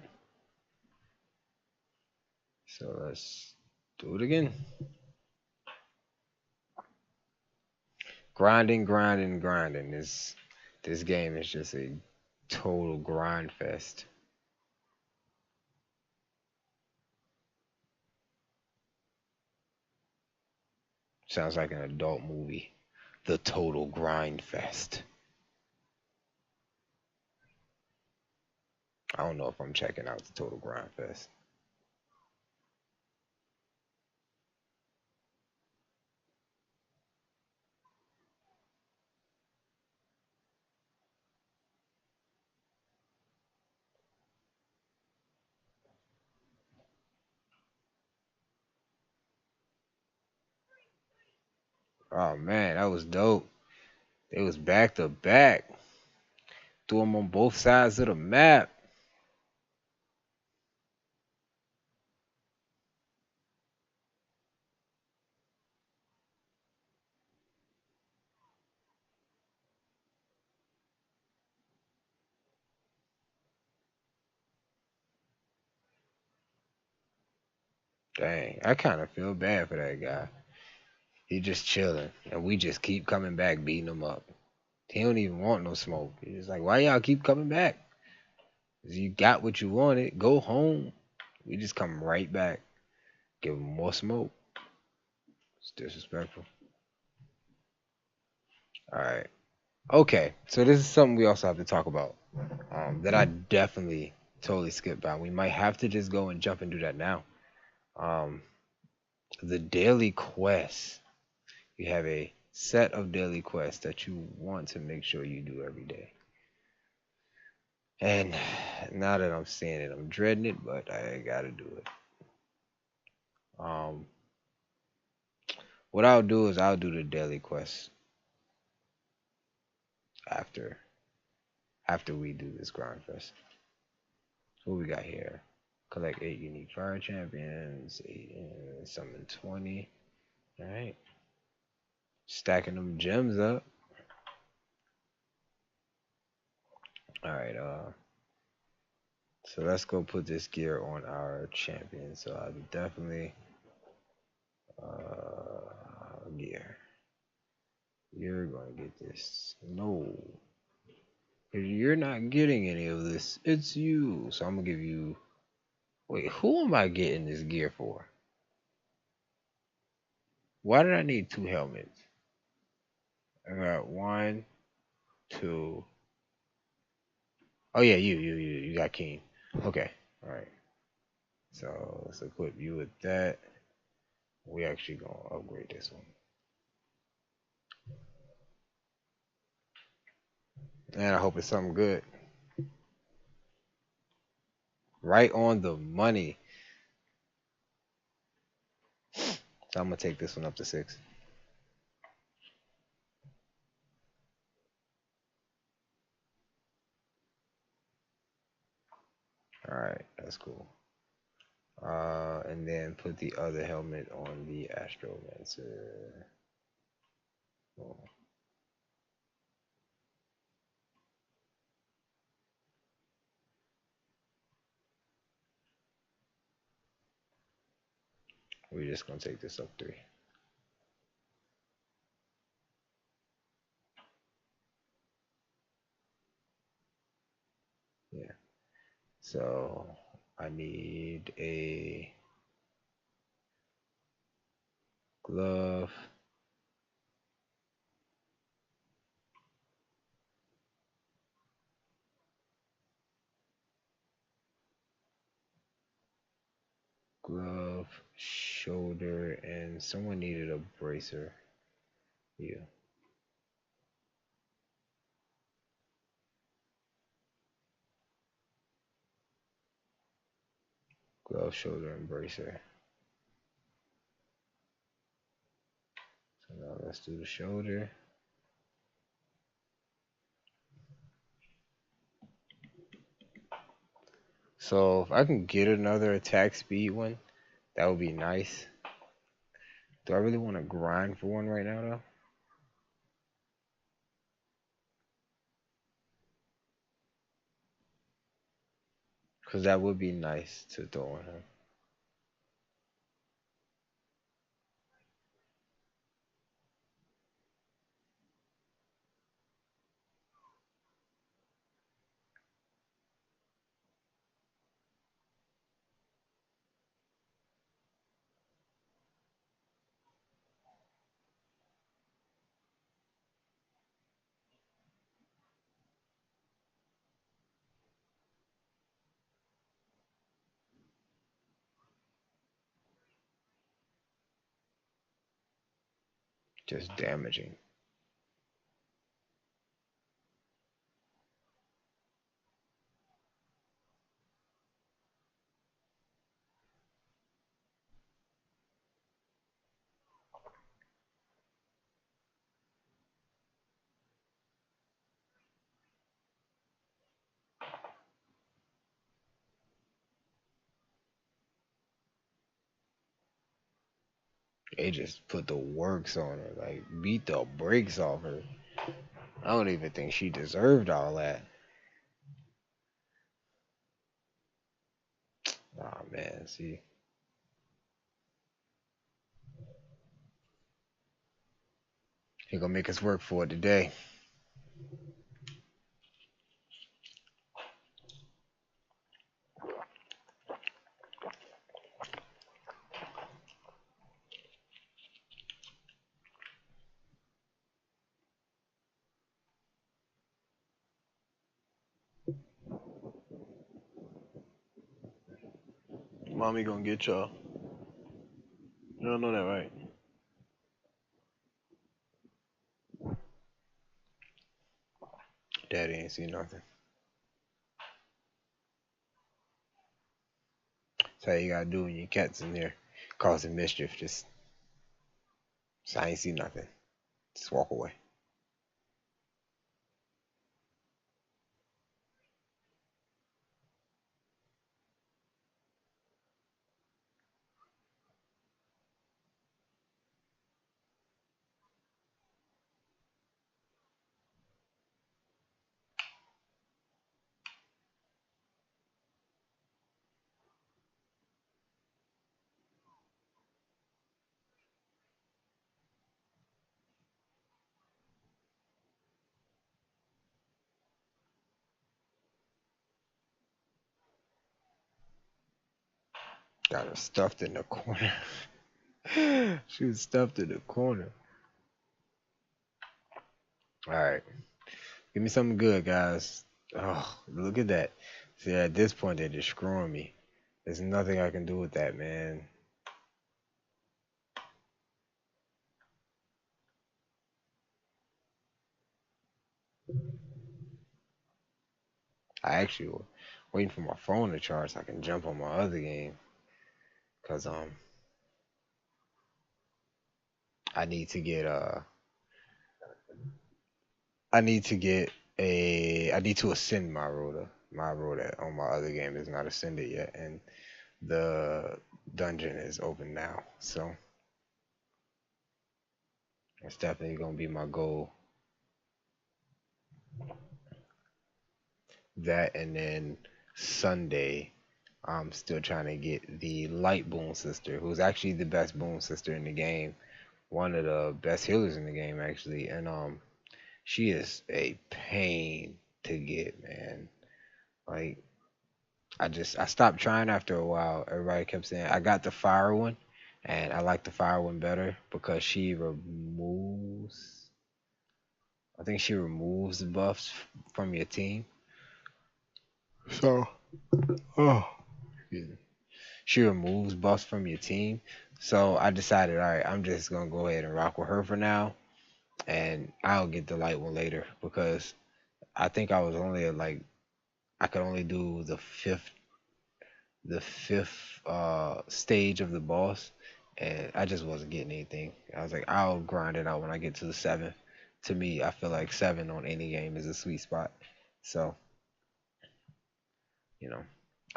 So let's do it again. Grinding, grinding, grinding. This game is just a total grind fest. Sounds like an adult movie. The Total Grind Fest. I don't know if I'm checking out the Total Grind Fest. Oh man, that was dope. It was back to back. Threw them on both sides of the map. Dang, I kind of feel bad for that guy. He just chilling, and we just keep coming back, beating him up. He don't even want no smoke. He's just like, why y'all keep coming back? 'Cause you got what you wanted. Go home. We just come right back. Give him more smoke. It's disrespectful. All right. Okay. So this is something we also have to talk about. That I definitely totally skipped by. We might have to just go and jump and do that now. Um, the daily quests. You have a set of daily quests that you want to make sure you do every day. And now that I'm seeing it, I'm dreading it, but I gotta do it. Um, what I'll do is I'll do the daily quest after we do this grind fest. What we got here? Collect 8 unique fire champions, summon 20. All right, stacking them gems up. All right, so let's go put this gear on our champion. So I'll definitely Gear. You're gonna get this. No. You're not getting any of this. It's you. So I'm gonna give you. Wait, who am I getting this gear for? Why did I need two helmets? I got one, two. Oh yeah, you got Keen. Okay, all right. So let's equip you with that. We actually gonna upgrade this one. And I hope it's something good. Right on the money. So I'm gonna take this one up to 6. All right, that's cool. And then put the other helmet on the Astromancer. Oh. We're just gonna take this up 3. Yeah. So I need a glove. Glove, shoulder, and someone needed a bracer. Yeah. Glove, shoulder, and bracer. So now let's do the shoulder. So if I can get another attack speed one, that would be nice. Do I really want to grind for one right now though? Because that would be nice to throw on him. Just damaging. They just put the works on her, like beat the brakes off her. I don't even think she deserved all that. Oh man, see. He gonna make us work for it today. Mommy gonna get y'all. You don't know that, right? Daddy ain't seen nothing. That's how you gotta do when your cat's in there causing mischief. Just I ain't see nothing. Just walk away. Got her stuffed in the corner. She was stuffed in the corner. All right. Give me something good, guys. Oh, look at that. See, at this point, they're just screwing me. There's nothing I can do with that, man. I actually was waiting for my phone to charge so I can jump on my other game. Cause I need to get I need to get I need to ascend my rota. My rota on my other game is not ascended yet, and the dungeon is open now. So it's definitely gonna be my goal. That and then Sunday, I'm still trying to get the light boom sister, who's actually the best boom sister in the game, one of the best healers in the game actually, and she is a pain to get, man. Like I stopped trying after a while. Everybody kept saying I got the fire one, and I like the fire one better because she removes. I think she removes the buffs from your team. So, oh, excuse me. She removes buffs from your team. So I decided, all right, I'm just gonna go ahead and rock with her for now, and I'll get the light one later because I think I was only at like I could only do the fifth stage of the boss, and I just wasn't getting anything. I was like, I'll grind it out when I get to the seventh. To me, I feel like seven on any game is a sweet spot. So, you know,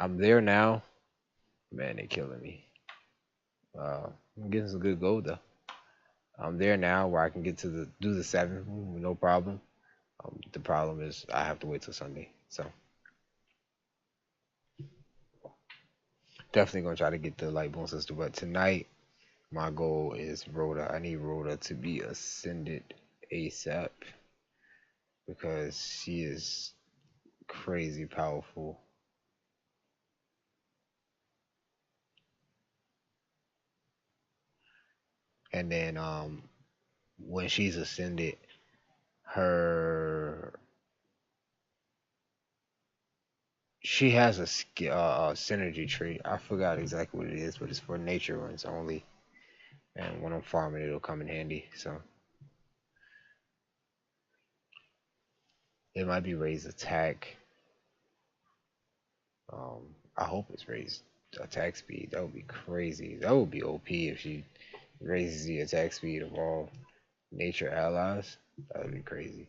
I'm there now. Man, they killing me. I'm getting some good gold though. I'm there now where I can get to the do the seventh, no problem. The problem is I have to wait till Sunday. So definitely gonna try to get the light bone sister. But tonight my goal is Rhoda. I need Rhoda to be ascended ASAP because she is crazy powerful. And then when she's ascended, her she has a synergy trait. I forgot exactly what it is, but it's for nature runs only. And when I'm farming, it'll come in handy. So it might be raised attack. I hope it's raised attack speed. That would be crazy. That would be OP if she raises the attack speed of all nature allies. That would be crazy.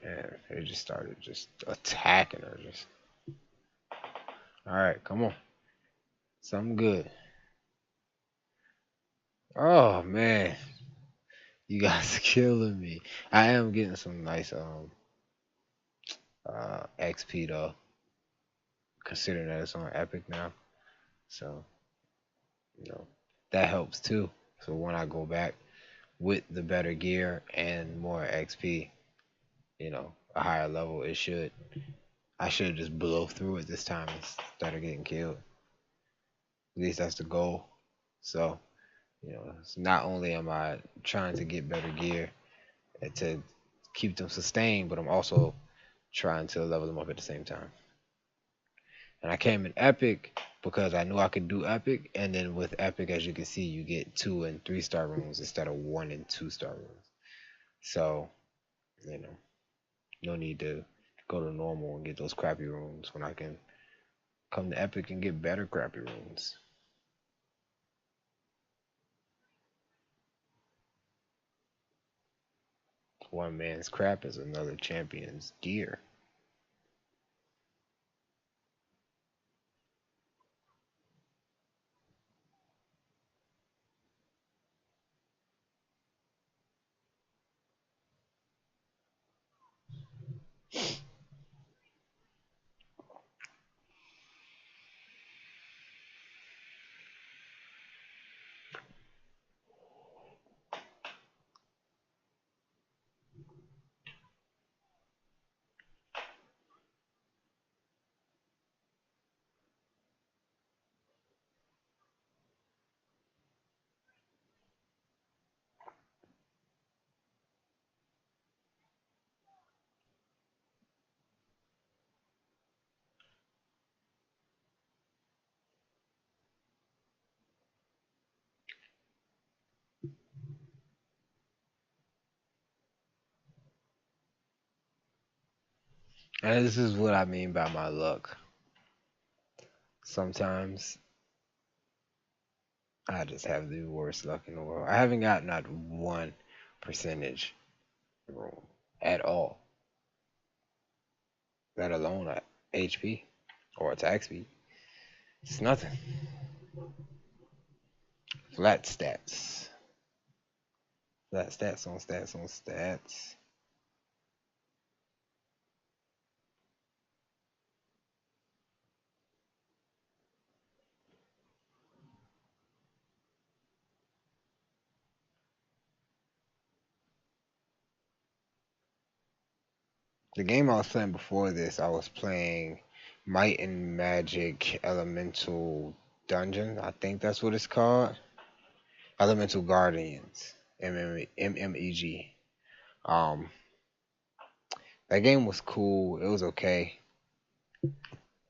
And they just started just attacking her. Just all right, come on, something good. Oh man, you guys are killing me. I am getting some nice XP though, considering that it's on Epic now. So you know that helps too. So when I go back with the better gear and more XP, a higher level, it should I should just blow through it this time instead of getting killed. At least that's the goal. So, it's not only am I trying to get better gear and to keep them sustained, but I'm also trying to level them up at the same time. And I came in epic because I knew I could do epic, and then with epic, as you can see, you get 2 and 3 star rooms instead of 1 and 2 star rooms. So, you know, no need to go to normal and get those crappy rooms when I can come to epic and get better crappy rooms. One man's crap is another champion's gear. And this is what I mean by my luck. Sometimes I just have the worst luck in the world. I haven't got not one percentage room at all, let alone a HP or attack speed. It's nothing. Flat stats. Flat stats on stats on stats. The game I was playing before this, I was playing Might and Magic Elemental Dungeon. I think that's what it's called. Elemental Guardians. MMEG. Um, that game was cool. It was okay,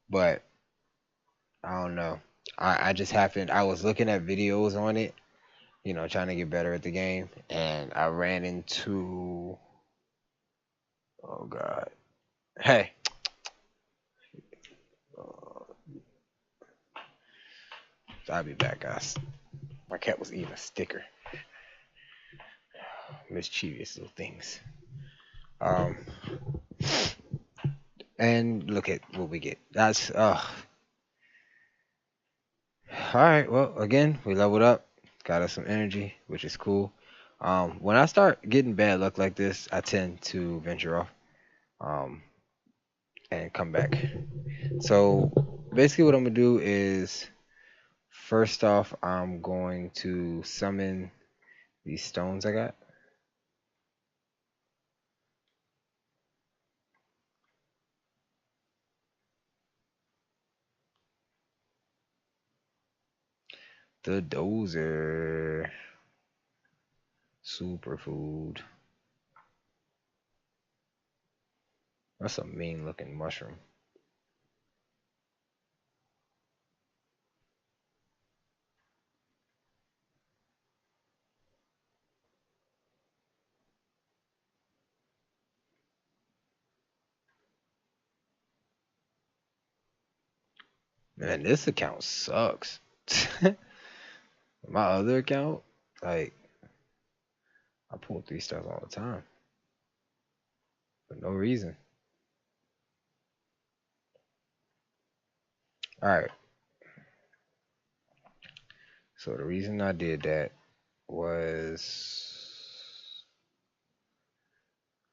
but I don't know. I just happened. I was looking at videos on it, trying to get better at the game, and I ran into. Oh God. Hey. I'll be back, guys. My cat was eating a sticker. Mischievous little things. Um, and look at what we get. That's all right. Well, again, we leveled up, got us some energy, which is cool. When I start getting bad luck like this, I tend to venture off, um, and come back. So basically, what I'm gonna do is first off, I'm going to summon these stones I got. The dozer. Superfood. That's a mean looking mushroom. Man, this account sucks. My other account, like, I pull 3 stars all the time for no reason. All right. So the reason I did that was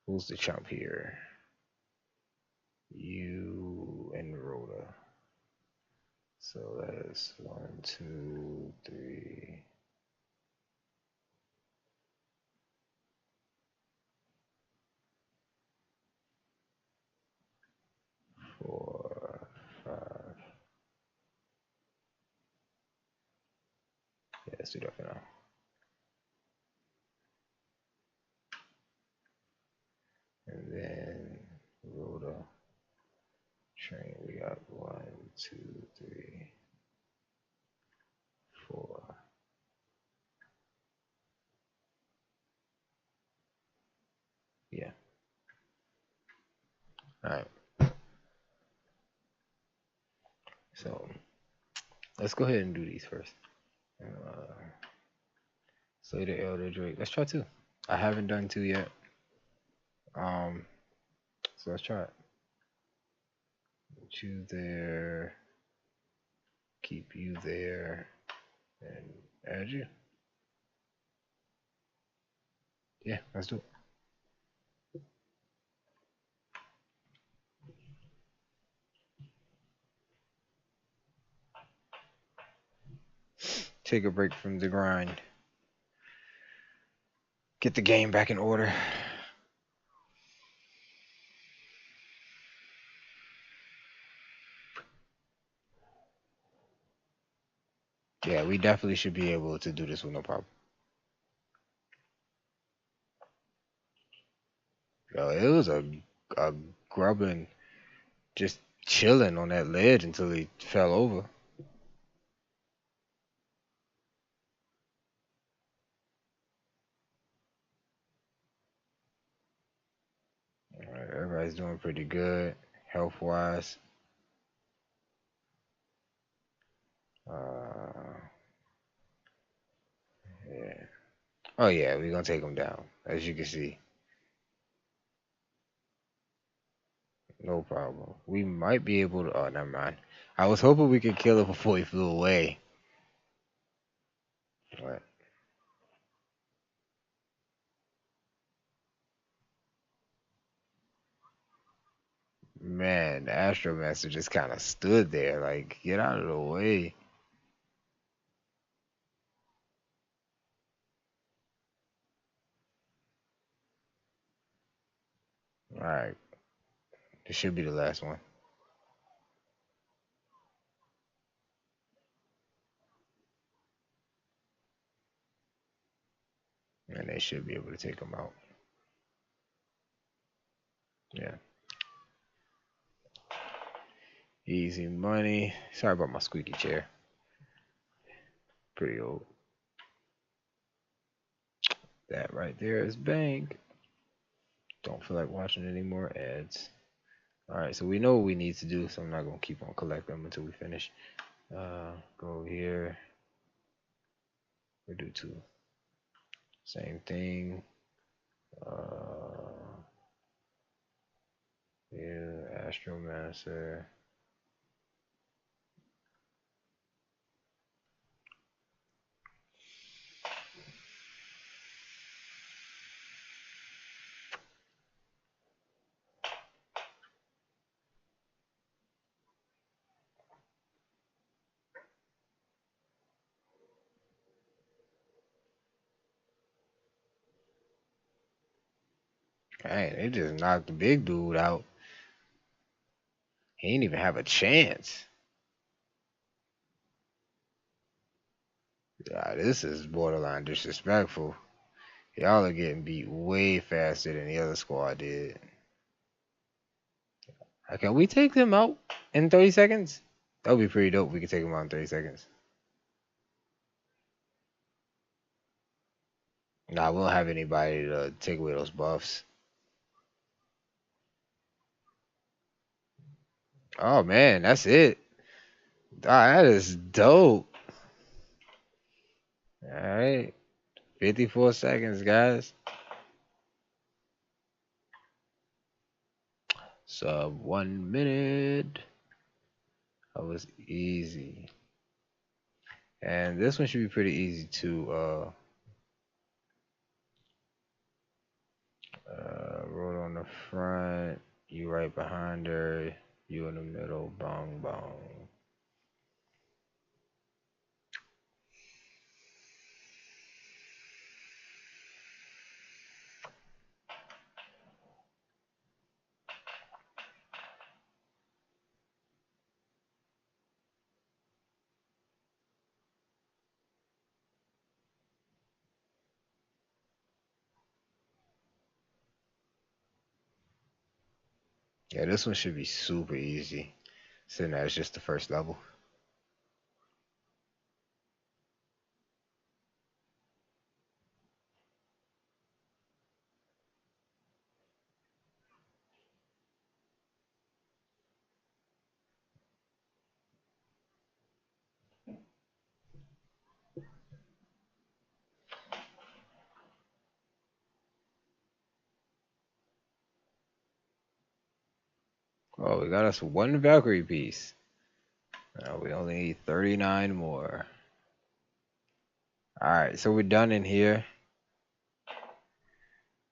who's the chump here? You and Rhoda. So that's 1, 2, 3. 4, 5. Yeah, let's do that for now. And then Rhoda train. We got 1, 2, 3, 4. Yeah. All right. So let's go ahead and do these first. Slay the Elder Drake. Let's try 2. I haven't done 2 yet. So let's try it. Put you there. Keep you there. And add you. Yeah, let's do it. Take a break from the grind. Get the game back in order. Yeah, we definitely should be able to do this with no problem. Yo, it was a grubbin just chilling on that ledge until he fell over. All right, everybody's doing pretty good. health wise. Uh, yeah. Oh yeah, we're gonna take him down. As you can see, no problem. We might be able to. Oh, never mind. I was hoping we could kill it before he flew away. But man, the Astromaster just kind of stood there, like, get out of the way. All right, this should be the last one, and they should be able to take him out. Yeah, easy money. Sorry about my squeaky chair. Pretty old. That right there is bank. Don't feel like watching any more ads. All right, so we know what we need to do, so I'm not gonna keep on collecting them until we finish. Go here. We do two. Same thing. Uh, yeah, Astromancer. Dang, they just knocked the big dude out. He didn't even have a chance. Yeah, this is borderline disrespectful. Y'all are getting beat way faster than the other squad did. Can we take them out in 30 seconds? That would be pretty dope if we could take them out in 30 seconds. Nah, we don't have anybody to take away those buffs. Oh man, that's it. Ah, that is dope. All right, 54 seconds, guys. Sub 1 minute. That was easy. And this one should be pretty easy too. Road on the front, you right behind her, you in the middle, bong bong. Yeah, this one should be super easy. Sitting as just the first level. Oh, we got us one Valkyrie piece. Now we only need 39 more. Alright, so we're done in here.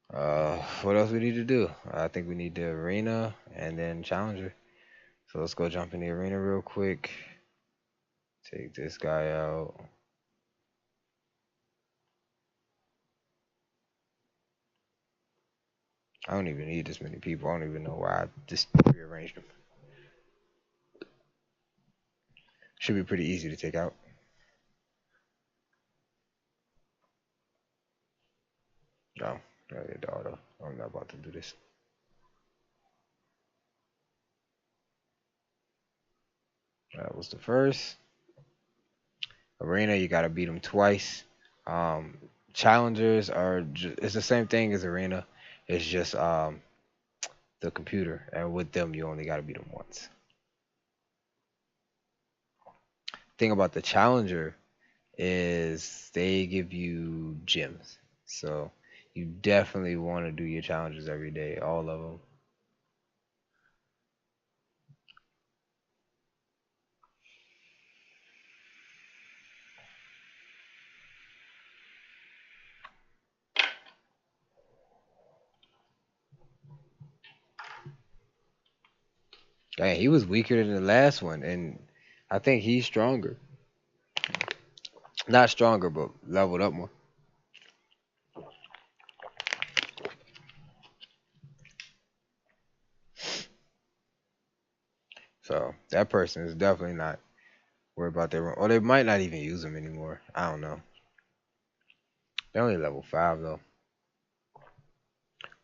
What else we need to do? I think we need the arena and then challenger. So let's go jump in the arena real quick. Take this guy out. I don't even need this many people. I don't even know why I just rearranged them. Should be pretty easy to take out. No, the auto. I'm not about to do this. That was the first. Arena, you gotta beat them twice. Um, Challengers are it's the same thing as arena. It's just the computer, and with them you only gotta beat them once. Thing about the challenger is they give you gems, so you definitely want to do your challenges every day, all of them. Dang, he was weaker than the last one, and I think he's stronger. Not stronger, but leveled up more. So that person is definitely not worried about their, or they might not even use them anymore. I don't know. They're only level 5 though.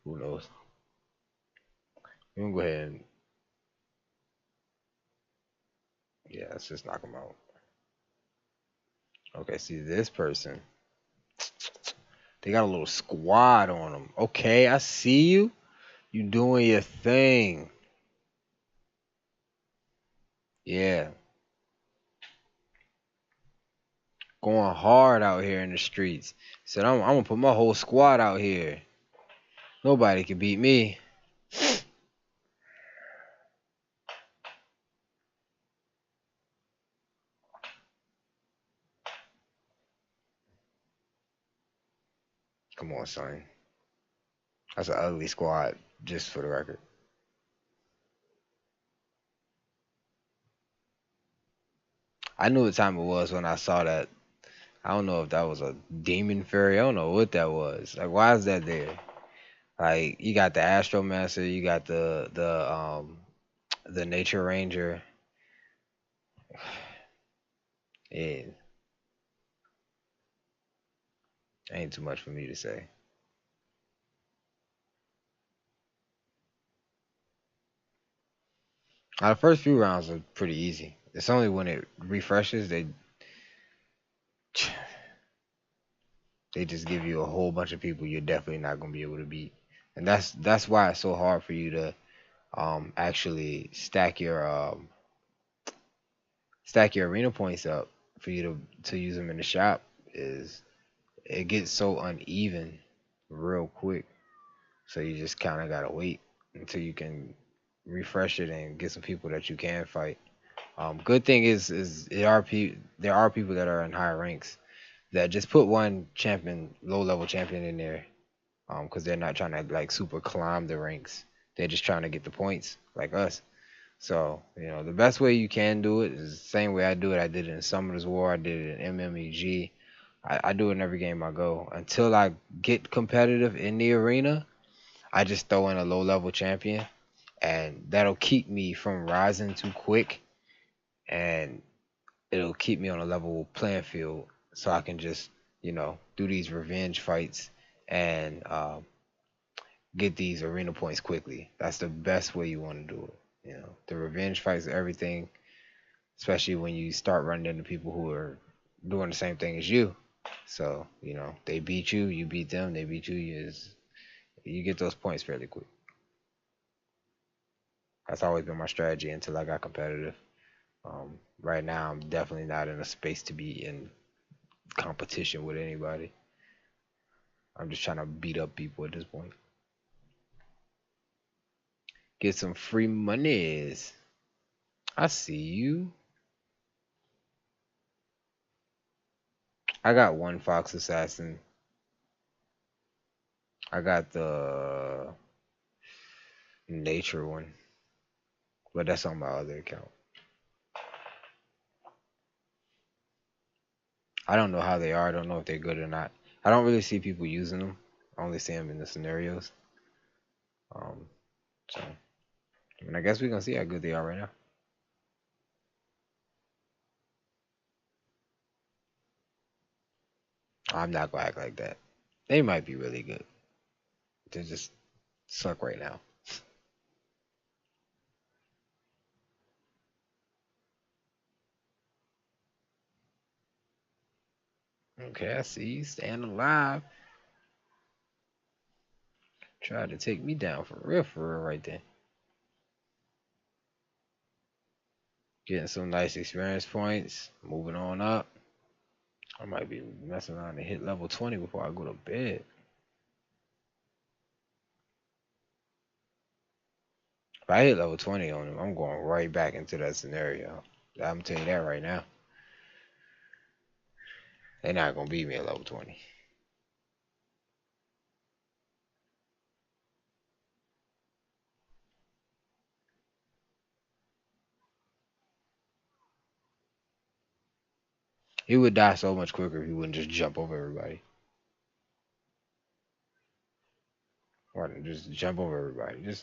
Who knows? We can go ahead and, yeah, let's just knock them out. Okay, see this person. They got a little squad on them. Okay, I see you. You doing your thing. Yeah, going hard out here in the streets. Said I'm gonna put my whole squad out here. Nobody can beat me. Come on, son. That's an ugly squad, just for the record. I knew what time it was when I saw that. I don't know if that was a demon fairy. I don't know what that was. Like, why is that there? Like, you got the Astromancer, you got the Nature Ranger. Yeah, ain't too much for me to say. The first few rounds are pretty easy. It's only when it refreshes they just give you a whole bunch of people you're definitely not gonna be able to beat, and that's why it's so hard for you to actually stack your arena points up for you to use them in the shop. Is it gets so uneven real quick, so you just kind of gotta wait until you can refresh it and get some people that you can fight. Good thing is there are people that are in higher ranks that just put one champion, low level champion in there, because they're not trying to like super climb the ranks. They're just trying to get the points like us. So the best way you can do it is the same way I do it. I did it in Summoners War. I did it in MMEG. I do it in every game I go until I get competitive in the arena. I just throw in a low level champion, and that'll keep me from rising too quick, and it'll keep me on a level playing field so I can just do these revenge fights and get these arena points quickly. That's the best way you want to do it. The revenge fights are everything, especially when you start running into people who are doing the same thing as you. So they beat you, you beat them, they beat you. You get those points fairly quick. That's always been my strategy until I got competitive. Right now, I'm definitely not in a space to be in competition with anybody. I'm just trying to beat up people at this point. Get some free monies. I see you. I got one Fox Assassin. I got the nature one, but that's on my other account. I don't know how they are. I don't know if they're good or not. I don't really see people using them. I only see them in the scenarios. Um, so I guess we're gonna see how good they are right now. I'm not gonna act like that. They might be really good. They just suck right now. Okay, I see you staying alive. Tried to take me down for real right there. Getting some nice experience points. Moving on up. I might be messing around and hit level 20 before I go to bed. If I hit level 20 on him, I'm going right back into that scenario. I'm telling you that right now. They're not going to beat me at level 20. He would die so much quicker if he wouldn't just jump over everybody. Or just jump over everybody.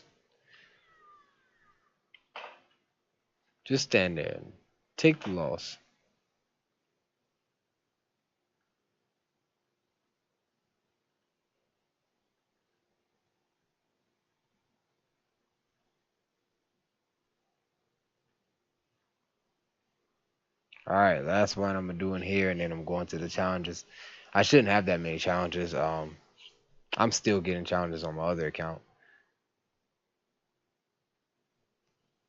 Just stand there and take the loss. All right, last one I'm doing here, and then I'm going to the challenges. I shouldn't have that many challenges. I'm still getting challenges on my other account.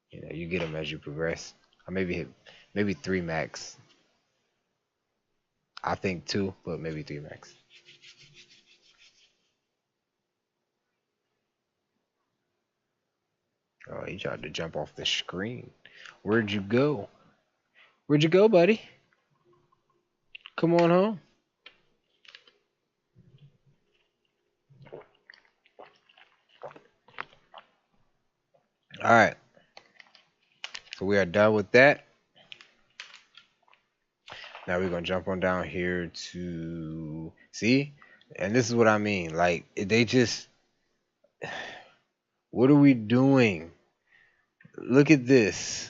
You know, you get them as you progress. I maybe hit maybe 3 max. I think 2, but maybe 3 max. Oh, he tried to jump off the screen. Where'd you go? Where'd you go, buddy? Come on home. All right. So we are done with that. Now we're gonna jump on down here to see, and this is what I mean. Like they just, what are we doing? Look at this.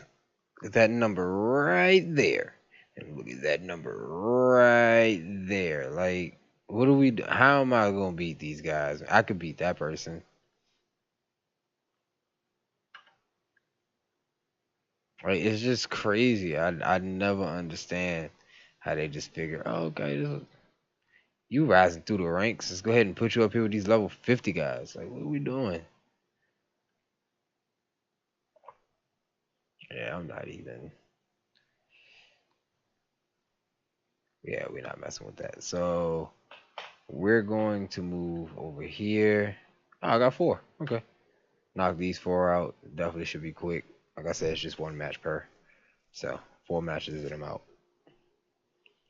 Look at that number right there, and look at that number right there. Like, what do we? How am I gonna beat these guys? I could beat that person. Right? It's just crazy. I never understand how they just figure, oh, okay, you rising through the ranks. Let's go ahead and put you up here with these level 50 guys. Like, what are we doing? Yeah, I'm not even. Yeah, we're not messing with that. So we're going to move over here. Oh, I got 4. Okay. Knock these 4 out. Definitely should be quick. Like I said, it's just 1 match per. So 4 matches and I'm out.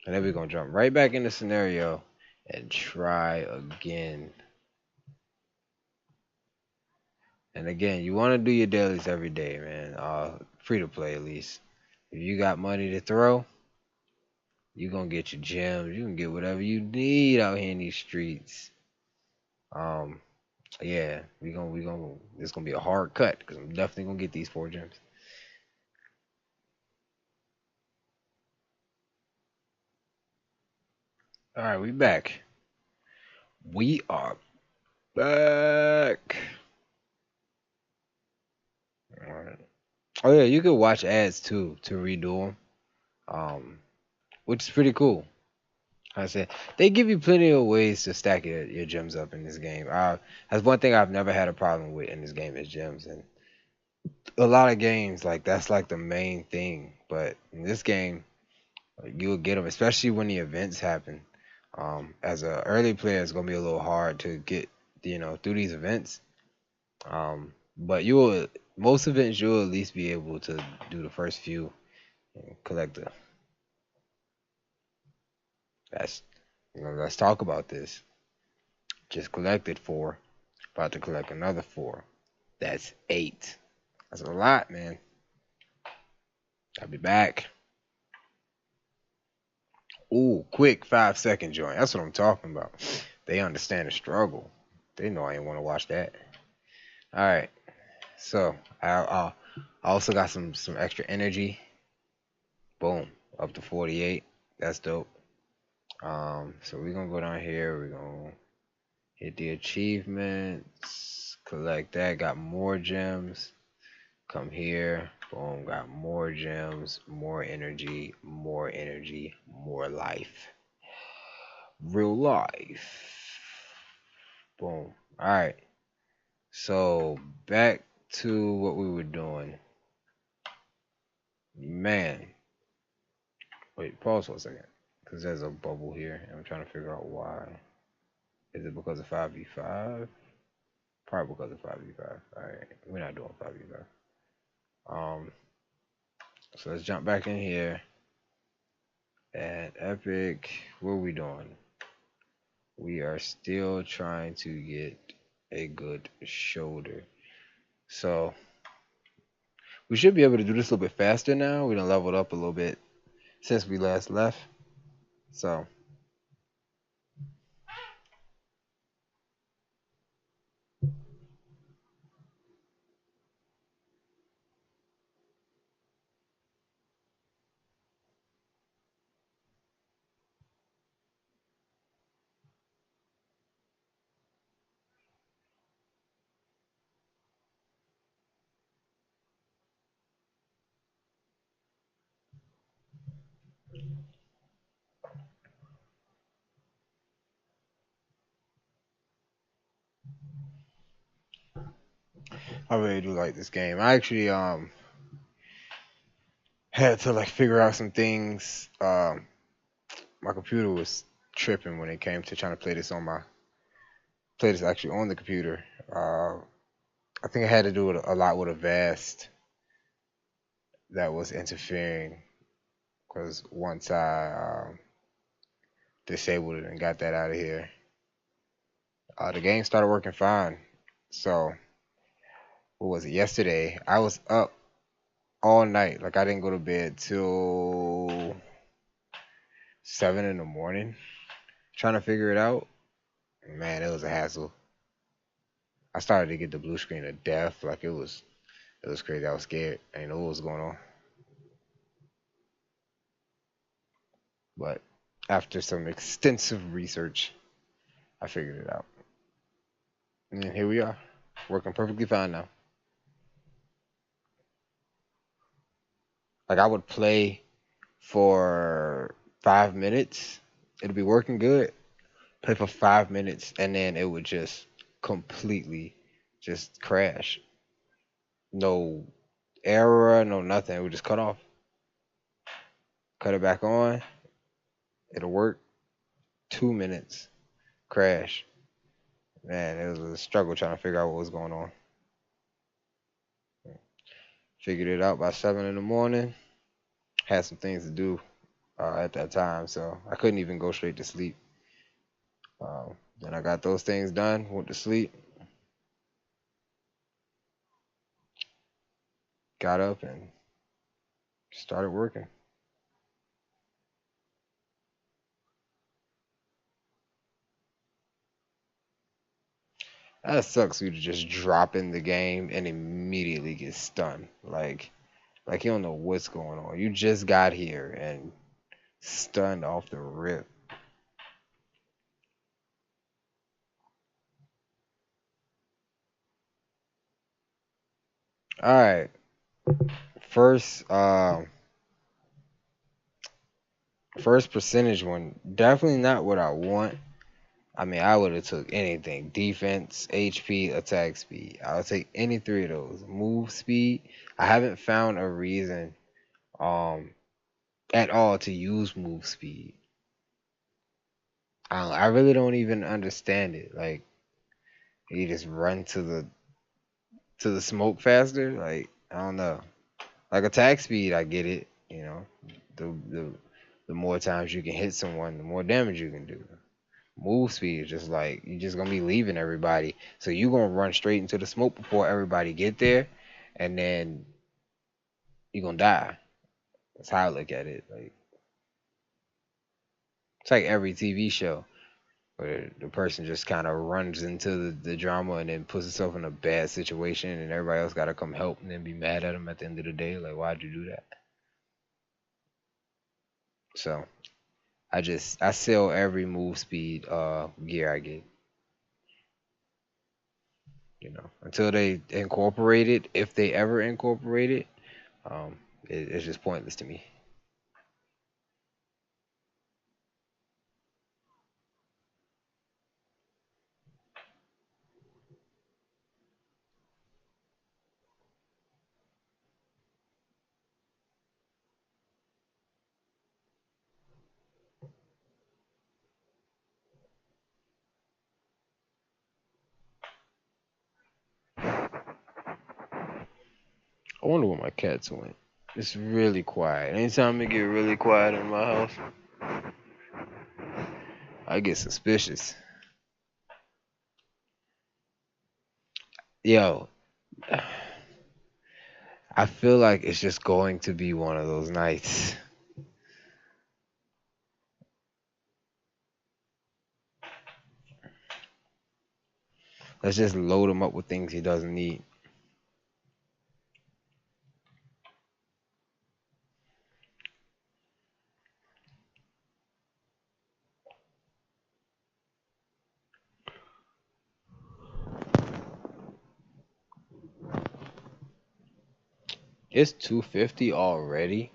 And then we're gonna jump right back in the scenario and try again. And again, you want to do your dailies every day, man. Free to play at least. If you got money to throw, you gonna get your gems. You can get whatever you need out here in these streets. Um, yeah, we gonna. It's gonna be a hard cut because I'm definitely gonna get these 4 gems. All right, we back. We are back. All right. Oh yeah, you could watch ads too to redo them, which is pretty cool. I said they give you plenty of ways to stack your gems up in this game. That's one thing I've never had a problem with in this game is gems, and a lot of games like that's like the main thing. But in this game, like, you'll get them, especially when the events happen. As a early player, it's gonna be a little hard to get through these events. But you will most events you'll at least be able to do the first few and collect the. That's let's talk about this. Just collected 4. About to collect another 4. That's 8. That's a lot, man. I'll be back. Ooh, quick 5-second joint. That's what I'm talking about. They understand the struggle. They know I ain't want to watch that. All right. So I also got some extra energy. Boom, up to 48. That's dope. So we're gonna go down here. We're gonna hit the achievements. Collect that. Got more gems. Come here. Boom. Got more gems, more energy, more energy, more life. Real life. Boom. All right. So back to what we were doing. Man, wait, pause for a second. Because there's a bubble here, and I'm trying to figure out why. Is it because of 5v5? Probably because of 5v5. Alright, we're not doing 5v5. So let's jump back in here. At Epic, what are we doing? We are still trying to get a good shoulder. So we should be able to do this a little bit faster now. We done leveled up a little bit since we last left. So I really do like this game. I actually had to like figure out some things. My computer was tripping when it came to trying to play this actually on the computer. I think I had to do it a lot with a vast that was interfering because once I disabled it and got that out of here, the game started working fine. So what was it? Yesterday, I was up all night. Like I didn't go to bed till 7 in the morning trying to figure it out. Man, it was a hassle. I started to get the blue screen of death. Like it was crazy. I was scared. I didn't know what was going on. But after some extensive research, I figured it out. And here we are, working perfectly fine now. Like I would play for 5 minutes, it'd be working good. Play for 5 minutes, and then it would just completely just crash. No error, no nothing. It would just cut off. Cut it back on. It'll work. 2 minutes. Crash. Man, it was a struggle trying to figure out what was going on. Figured it out by 7 in the morning. Had some things to do at that time, so I couldn't even go straight to sleep. Then I got those things done, went to sleep, got up, and started working. That sucks. You to just drop in the game and immediately get stunned. Like you don't know what's going on. You just got here and stunned off the rip. All right, first, first percentage one. Definitely not what I want. I mean, I would have took anything: defense, HP, attack speed. I would take any three of those. Move speed. I haven't found a reason, um, at all to use move speed. I really don't even understand it. Like you just run to the smoke faster. Like I don't know. Like attack speed, I get it. You know, the more times you can hit someone, the more damage you can do. Move speed is just like you just gonna be leaving everybody, so you gonna run straight into the smoke before everybody get there, and then you gonna die. That's how I look at it. Like it's like every TV show where the person just kind of runs into the drama and then puts himself in a bad situation, and everybody else gotta come help and then be mad at him at the end of the day. Like why'd you do that? So I sell every move speed gear I get, until they incorporate it, if they ever incorporate it, it's just pointless to me. I wonder where my cats went. It's really quiet. Anytime it get really quiet in my house, I get suspicious. Yo, I feel like it's just going to be one of those nights. Let's just load him up with things he doesn't need. It's 250 already?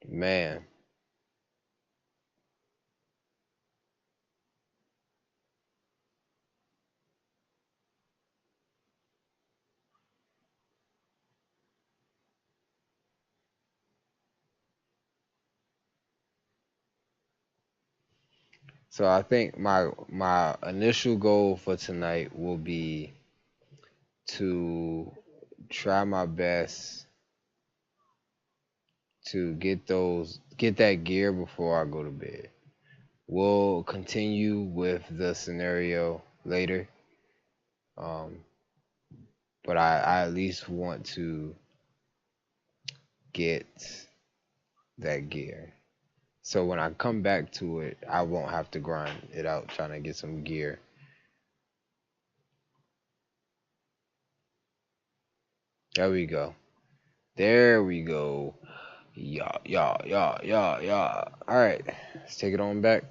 Man. So I think my initial goal for tonight will be to try my best to get that gear before I go to bed. We'll continue with the scenario later. Um, but I at least want to get that gear. So when I come back to it, I won't have to grind it out trying to get some gear. There we go. There we go. Yeah, yeah, yeah, yeah, yeah. All right, let's take it on back.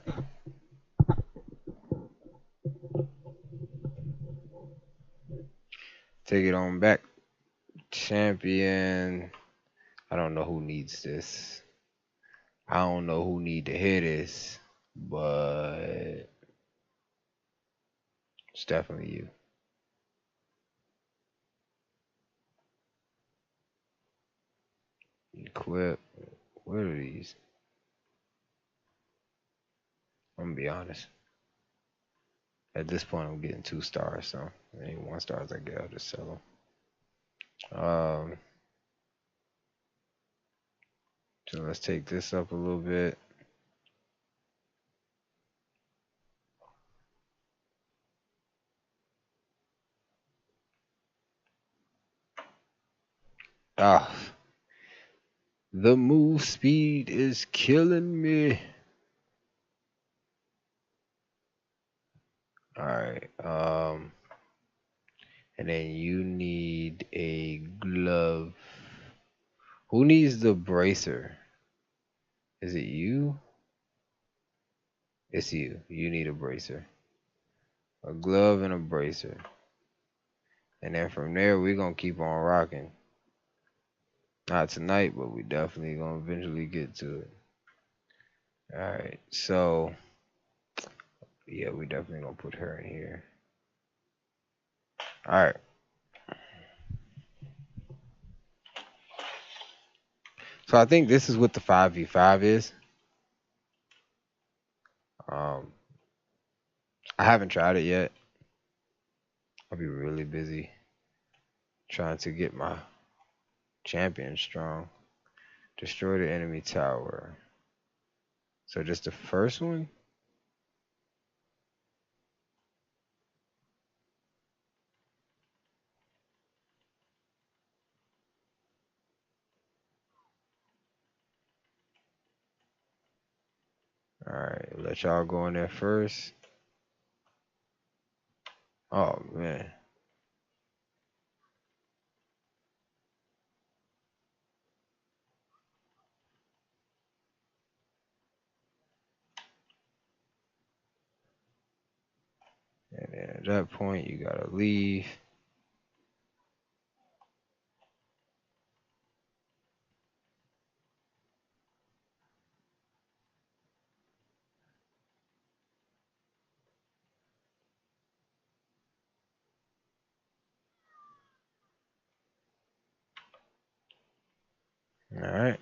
Take it on back. Champion. I don't know who needs this. I don't know who need to hear this, but it's definitely you. Equip. What are these? I'm gonna be honest. At this point, I'm getting 2 stars, so any 1 stars I get, I'll just sell them. So let's take this up a little bit. Ah, the move speed is killing me. All right. And then you need a glove. Who needs the bracer? Is it you? It's you. You need a bracer. A glove and a bracer. And then from there, we're going to keep on rocking. Not tonight, but we definitely going to eventually get to it. All right. So, yeah, we definitely going to put her in here. All right. So I think this is what the 5v5 is. Um, I haven't tried it yet. I'll be really busy trying to get my champion strong. Destroy the enemy tower. So just the first one? Alright, let y'all go in there first. Oh man. And then at that point you gotta leave. Alright.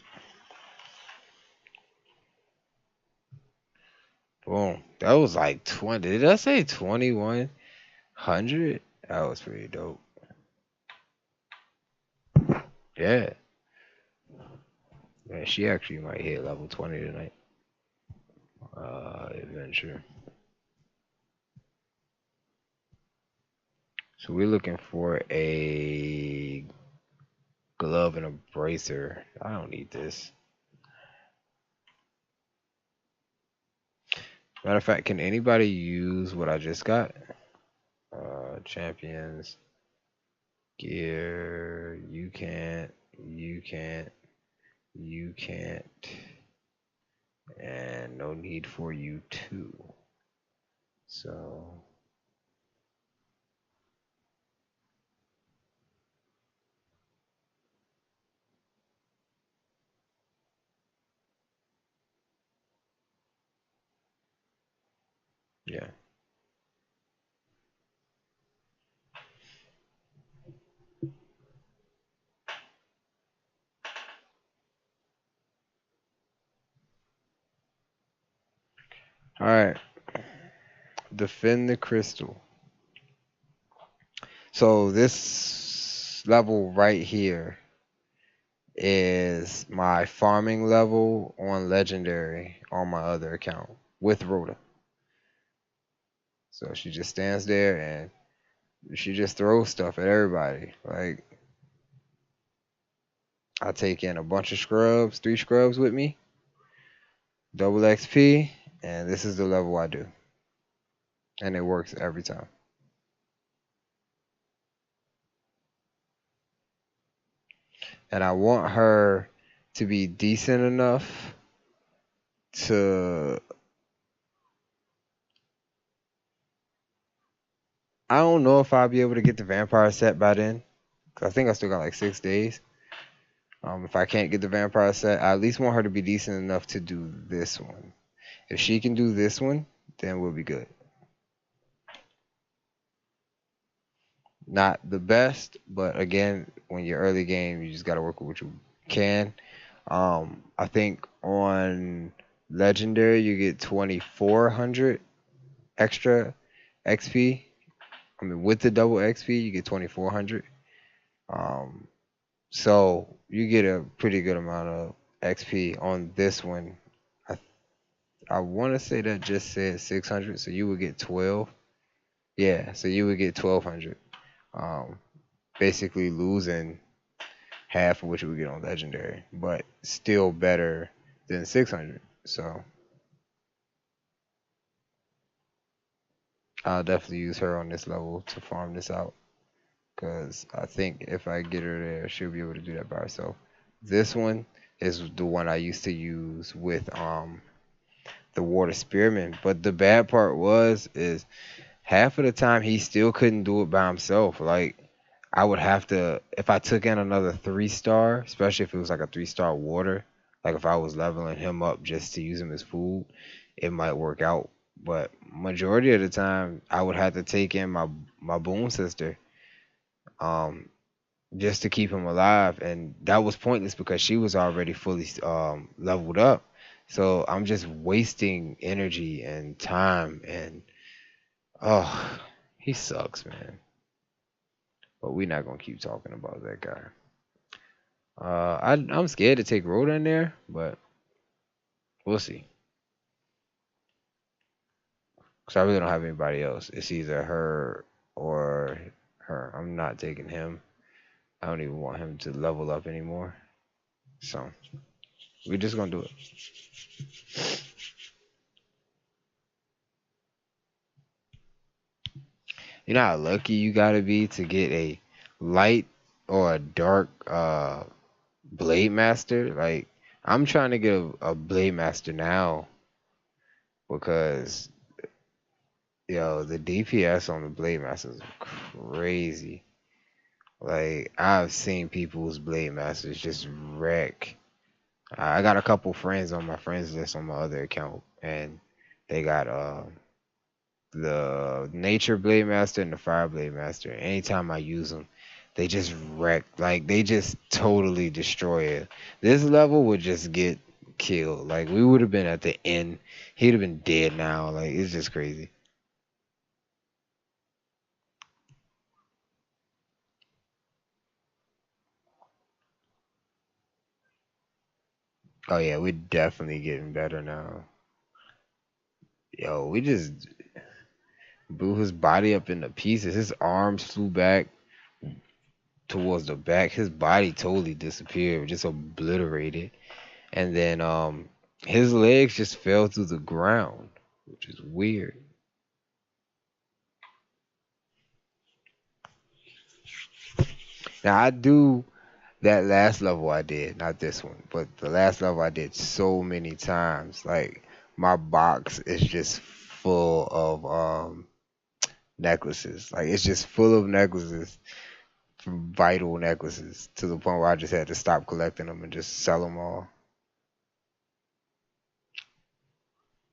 Boom. That was like 20. Did I say 2100? That was pretty dope. Yeah. Man, she actually might hit level 20 tonight. Adventure. So we're looking for a glove and a bracer. I don't need this. Matter of fact, can anybody use what I just got? Champions, gear. You can't. You can't. You can't. And no need for you too. So yeah. All right. Defend the crystal. So this level right here is my farming level on legendary on my other account with Rhoda. So she just stands there and she just throws stuff at everybody. Like I take in a bunch of scrubs, 3 scrubs with me, double XP, and this is the level I do. And it works every time. And I want her to be decent enough to I don't know if I'll be able to get the vampire set by then. Cause I think I still got like 6 days. If I can't get the vampire set, I at least want her to be decent enough to do this one. If she can do this one, then we'll be good. Not the best, but again, when you're early game, you just gotta work with what you can. I think on legendary you get 2400 extra XP. I mean, with the double XP, you get 2400. Um, so you get a pretty good amount of XP on this one. I I want to say that just said 600, so you would get 12. Yeah, so you would get 1200. Um, basically losing half of what you would get on legendary, but still better than 600. So I'll definitely use her on this level to farm this out. Because I think if I get her there, she'll be able to do that by herself. This one is the one I used to use with the water spearman. But the bad part is half of the time he still couldn't do it by himself. Like I would have to if I took in another 3 star, especially if it was like a 3 star water, like if I was leveling him up just to use him as food, it might work out. But majority of the time I would have to take in my boom sister. Um just to keep him alive, and that was pointless because she was already fully leveled up. So I'm just wasting energy and time, and oh, he sucks, man. But we're not gonna keep talking about that guy. I'm scared to take Rhoda in there, but we'll see. Cause I really don't have anybody else. It's either her or her. I'm not taking him. I don't even want him to level up anymore. So we're just gonna do it. You know how lucky you gotta be to get a light or a dark blade master? Like I'm trying to get a blade master now because the DPS on the blade master is crazy. Like I've seen people's blade masters just wreck. I got a couple friends on my friends list on my other account, and they got the nature blade master and the fire blade master. Anytime I use them, they just wreck. Like they just totally destroy it. This level would just get killed. Like we would have been at the end. He'd have been dead now. Like it's just crazy. Oh yeah, we're definitely getting better now. Yo, we just blew his body up into pieces. His arms flew back towards the back. His body totally disappeared, just obliterated. And then his legs just fell through the ground, which is weird. Now I do that last level I did, not this one, but the last level I did so many times. Like my box is just full of necklaces. Like it's just full of necklaces, vital necklaces, to the point where I just had to stop collecting them and just sell them all.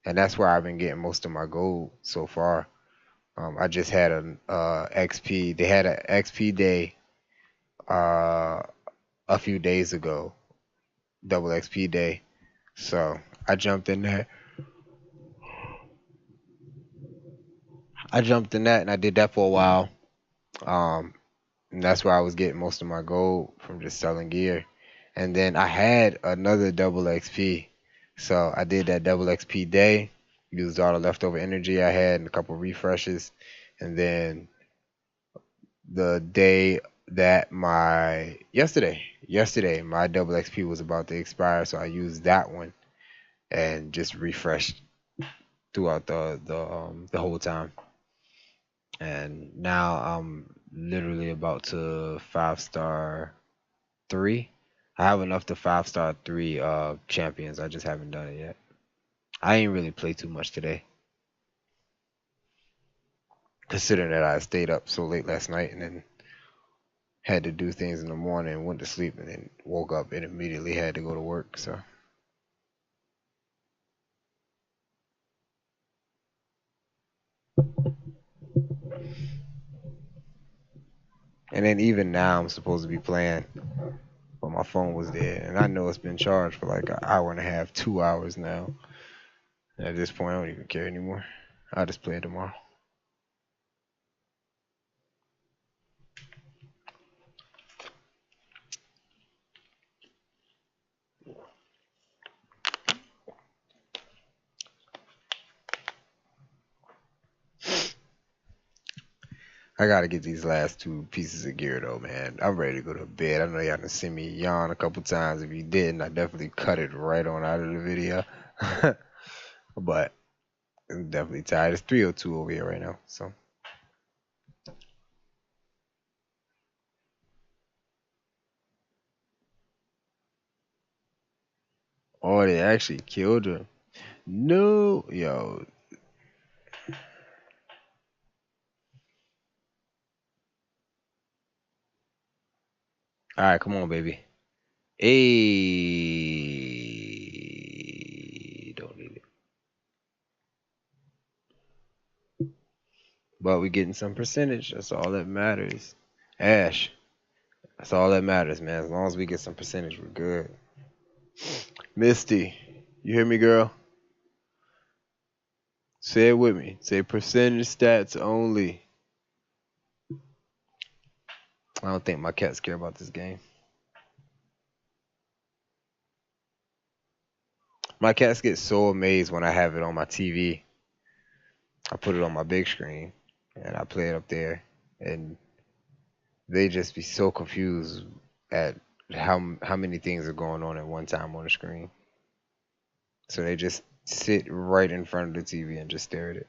And that's where I've been getting most of my gold so far. I just had an XP. They had an XP day uh, a few days ago, double XP day. So I jumped in there. I jumped in that and I did that for a while. Um, and that's where I was getting most of my gold from just selling gear. And then I had another double XP. So I did that double XP day, used all the leftover energy I had and a couple refreshes. And then the day that yesterday, my double XP was about to expire. So I used that one and just refreshed throughout the whole time. And now I'm literally about to 5-star 3. I have enough to 5-star 3 champions. I just haven't done it yet. I ain't really played too much today, considering that I stayed up so late last night and then had to do things in the morning, went to sleep, and then woke up and immediately had to go to work. So, and then even now I'm supposed to be playing, but my phone was dead, and I know it's been charged for like an hour and a half, 2 hours now. And at this point, I don't even care anymore. I'll just play it tomorrow. I gotta get these last two pieces of gear though, man. I'm ready to go to bed. I know y'all done seen me yawn a couple times. If you didn't, I definitely cut it right on out of the video. But I'm definitely tired. It's 3:02 over here right now. So, oh, they actually killed her. No, yo. All right, come on, baby. Hey, don't need it. But we getting some percentage. That's all that matters. Ash. That's all that matters, man. As long as we get some percentage, we're good. Misty, you hear me, girl? Say it with me. Say percentage stats only. I don't think my cats care about this game. My cats get so amazed when I have it on my TV. I put it on my big screen and I play it up there, and they just be so confused at how many things are going on at one time on the screen. So they just sit right in front of the TV and just stare at it.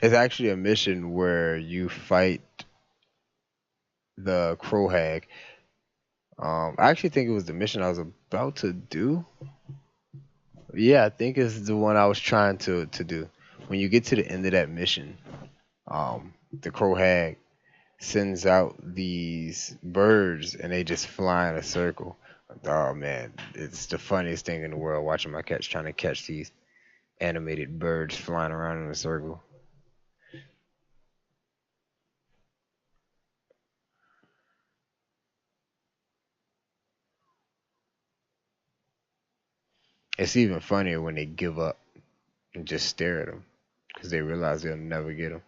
It's actually a mission where you fight the Crow Hag. I actually think it was the mission I was about to do. Yeah, I think it's the one I was trying to do. When you get to the end of that mission, the Crow Hag sends out these birds and they just fly in a circle. Oh man, it's the funniest thing in the world watching my cats trying to catch these animated birds flying around in a circle. It's even funnier when they give up and just stare at them because they realize they'll never get them.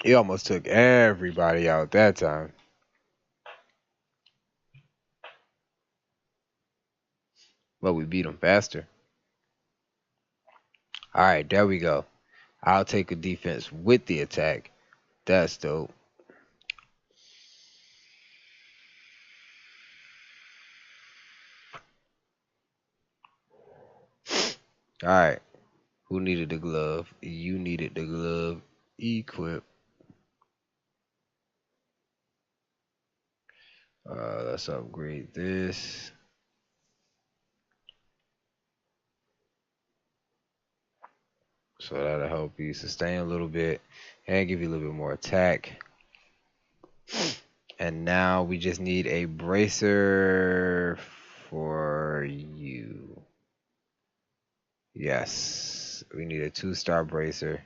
He almost took everybody out that time. But we beat him faster. All right, there we go. I'll take a defense with the attack. That's dope. All right. Who needed the glove? You needed the glove. Equip. Let's upgrade this. So that'll help you sustain a little bit and give you a little bit more attack. And now we just need a bracer for you. Yes, we need a 2-star bracer.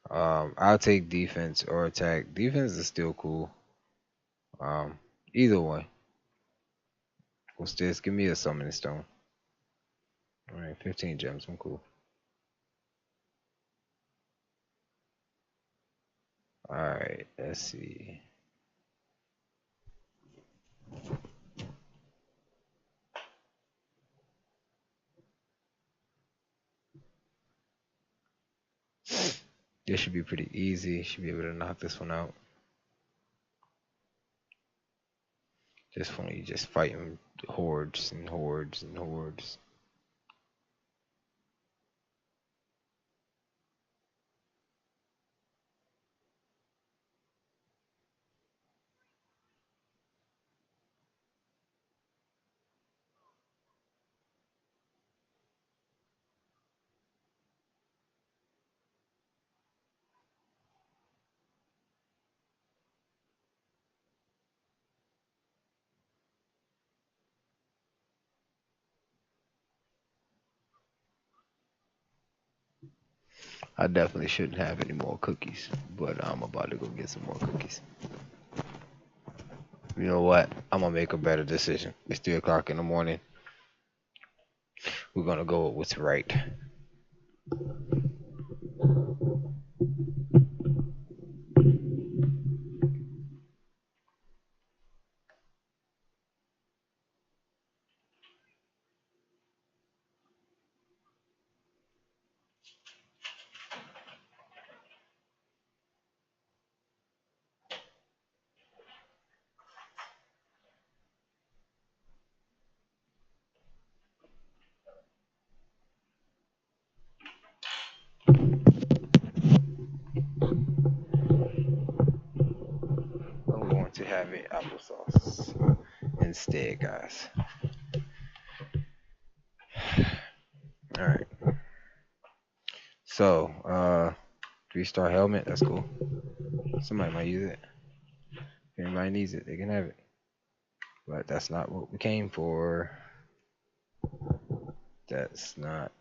I'll take defense or attack. Defense is still cool. Um, Either one. What's this? Give me a summoning stone. All right, 15 gems. I'm cool. All right, let's see. This should be pretty easy. Should be able to knock this one out. This one, you just fighting hordes and hordes and hordes. I definitely shouldn't have any more cookies, but I'm about to go get some more cookies. You know what? I'm gonna make a better decision. It's 3 o'clock in the morning. We're gonna go with what's right. I'm going to have it applesauce instead, guys. All right. So, 3-star helmet. That's cool. Somebody might use it. If anybody needs it, they can have it. But that's not what we came for. That's not.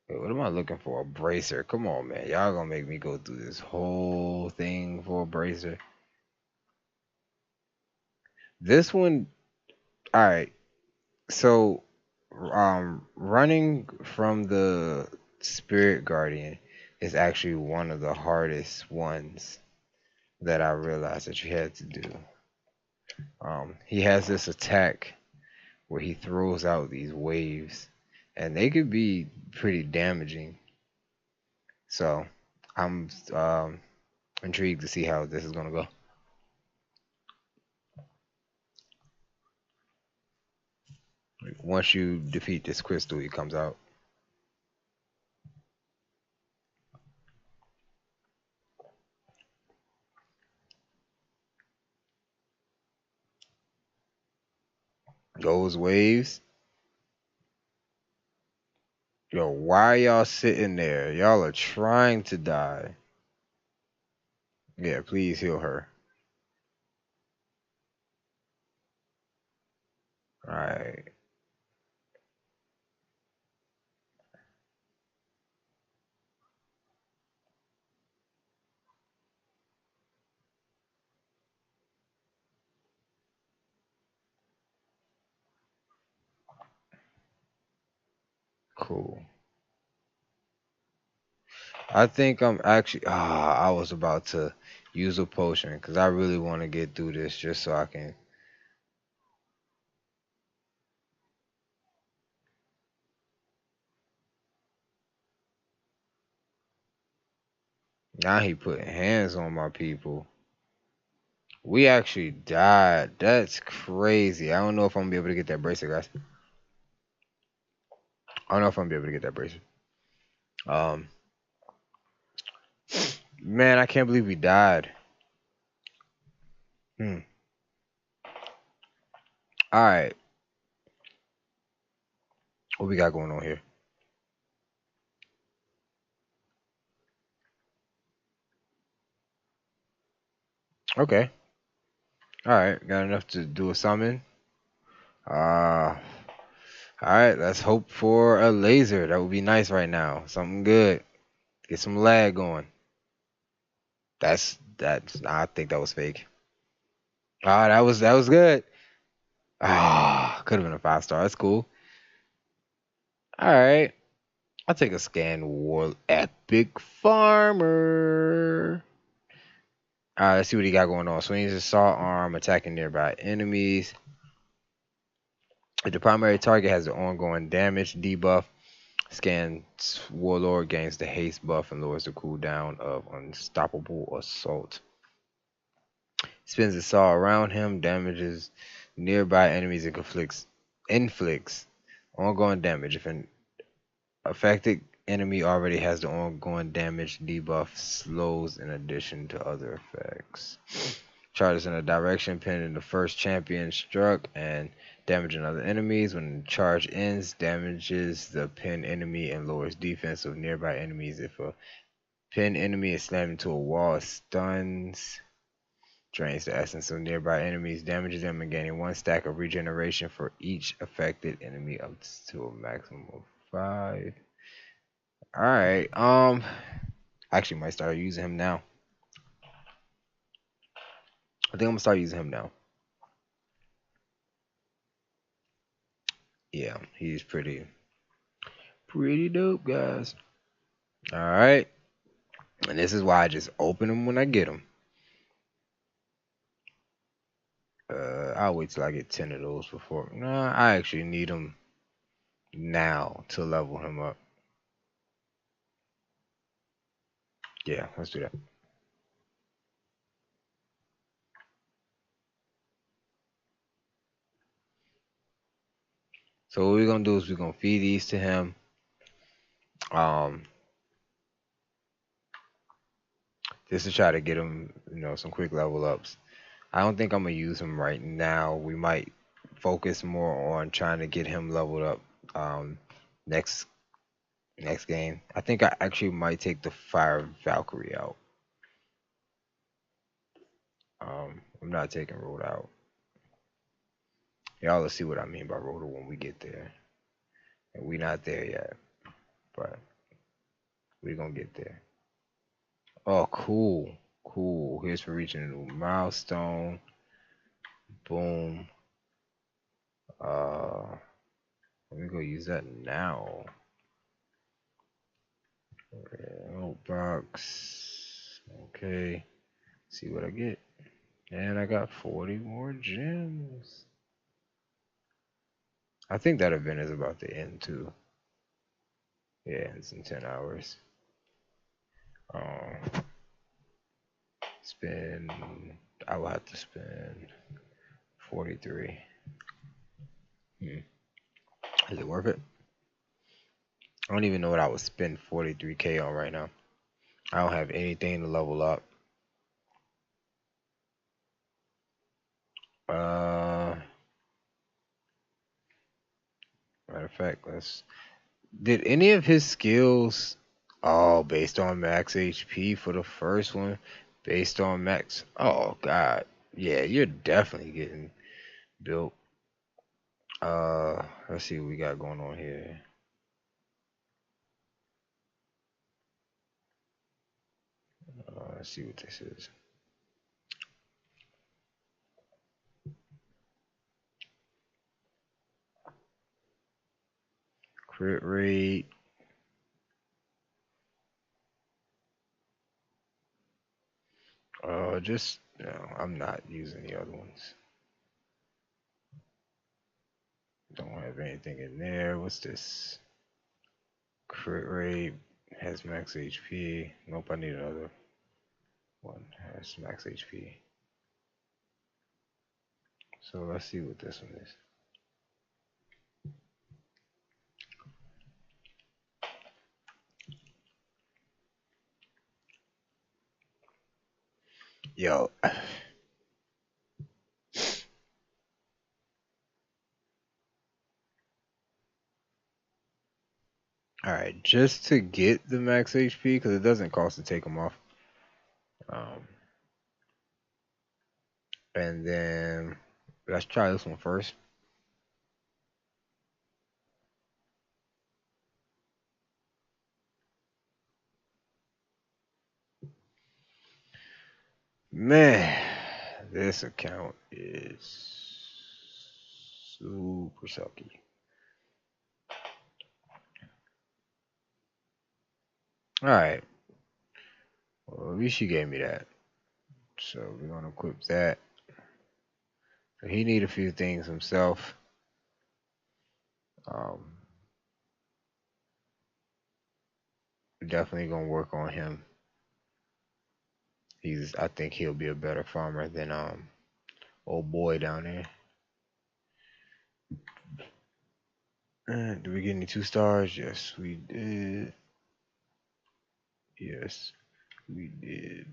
Wait, what am I looking for? A bracer. Come on, man. Y'all gonna make me go through this whole thing for a bracer. This one, all right. So, running from the spirit guardian is actually one of the hardest ones that I realized that you had to do. He has this attack where he throws out these waves, and they could be pretty damaging. So, I'm intrigued to see how this is gonna go. Once you defeat this crystal, he comes out. Those waves. Yo, why y'all sitting there? Y'all are trying to die. Yeah, please heal her. Alright, cool. I think I'm actually. I was about to use a potion because I really want to get through this just so I can. Now he putting hands on my people. We actually died. That's crazy. I don't know if I'm gonna be able to get that bracelet, guys. I don't know if I'm gonna be able to get that bracelet. Um, man, I can't believe we died. Hmm. All right, what we got going on here? Okay. All right, got enough to do a summon. Uh, all right, let's hope for a laser. That would be nice right now. Something good. Get some lag going. That's. I think that was fake. Ah, that was good. Ah, could have been a 5 star. That's cool. All right, I'll take a scan. War epic farmer. All right, let's see what he got going on. Swings assault arm, attacking nearby enemies. If the primary target has the ongoing damage debuff, scan Warlord gains the haste buff and lowers the cooldown of unstoppable assault. Spins the saw around him, damages nearby enemies and inflicts ongoing damage. If an affected enemy already has the ongoing damage debuff, slows in addition to other effects. Charges in a direction pinning the first champion struck and damaging other enemies. When the charge ends, damages the pinned enemy and lowers defense of nearby enemies. If a pinned enemy is slammed into a wall, stuns. Drains the essence of nearby enemies, damages them, and gaining 1 stack of regeneration for each affected enemy up to a maximum of 5. Alright, I actually might start using him now. I think I'm gonna start using him now. Yeah, he's pretty dope, guys. Alright. And this is why I just open them when I get them. I'll wait till I get 10 of those before. Nah, I actually need them now to level him up. Yeah, let's do that. So what we're gonna do is we're gonna feed these to him. Um, just to try to get him, some quick level ups. I don't think I'm gonna use him right now. We might focus more on trying to get him leveled up next next game. I think I actually might take the Fire Valkyrie out. I'm not taking Road out. Y'all will see what I mean by Rotor when we get there. And we not there yet, but we gonna get there. Oh, cool, cool. Here's for reaching a new milestone. Boom. Uh, let me go use that now. Oh, box. Okay. See what I get. And I got 40 more gems. I think that event is about to end too. Yeah, it's in 10 hours. Um, spend. I will have to spend 43. Hmm. Is it worth it? I don't even know what I would spend 43K on right now. I don't have anything to level up. Uh, Matter of fact, let's. Did any of his skills, oh, based on max HP for the first one, based on max? Oh God, yeah, you're definitely getting built. Let's see what we got going on here. Let's see what this is. Crit rate. just no, I'm not using the other ones. Don't have anything in there. What's this? Crit rate has max HP. Nope, I need another one. Has max HP. So let's see what this one is. Yo. Alright, just to get the max HP, because it doesn't cost to take them off. Um, and then let's try this one first. Man, this account is super sucky. Alright. Well, at least you gave me that. So we're gonna equip that. So he need a few things himself. Um, we're definitely gonna work on him. I think he'll be a better farmer than old boy down there. Did we get any 2 stars? Yes, we did. Yes, we did.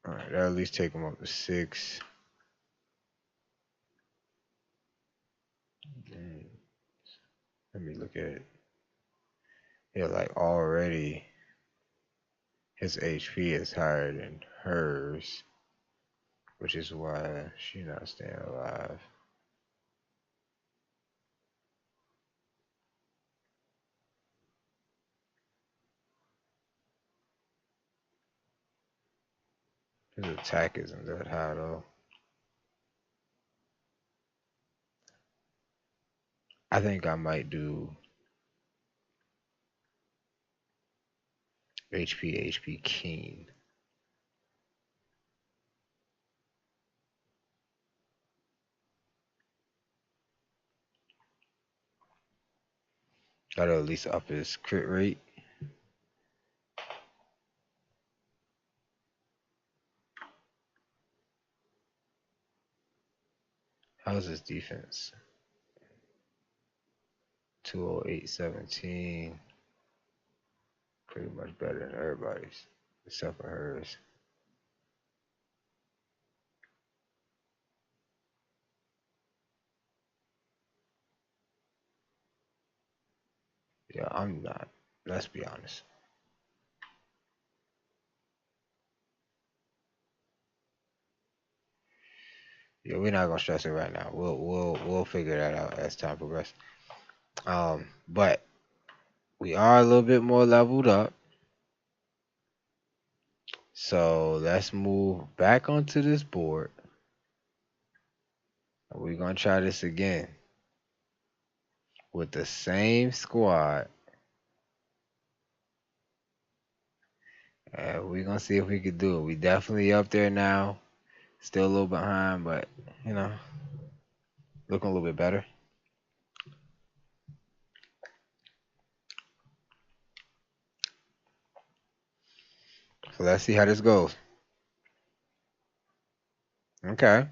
Alright, that'll at least take him up to 6. Let me look at it. Yeah, like already his HP is higher than hers, which is why she's not staying alive. His attack isn't that high though. I think I might do HP Keen. That'll at least up his crit rate. How's his defense? 208-17. Pretty much better than everybody's, except for hers. Yeah, I'm not. Let's be honest. Yeah, we're not gonna stress it right now. We'll figure that out as time progresses. But we are a little bit more leveled up. So let's move back onto this board. We're gonna try this again with the same squad. And we're gonna see if we could do it. We definitely up there now. Still a little behind, but you know, looking a little bit better. So let's see how this goes. Okay.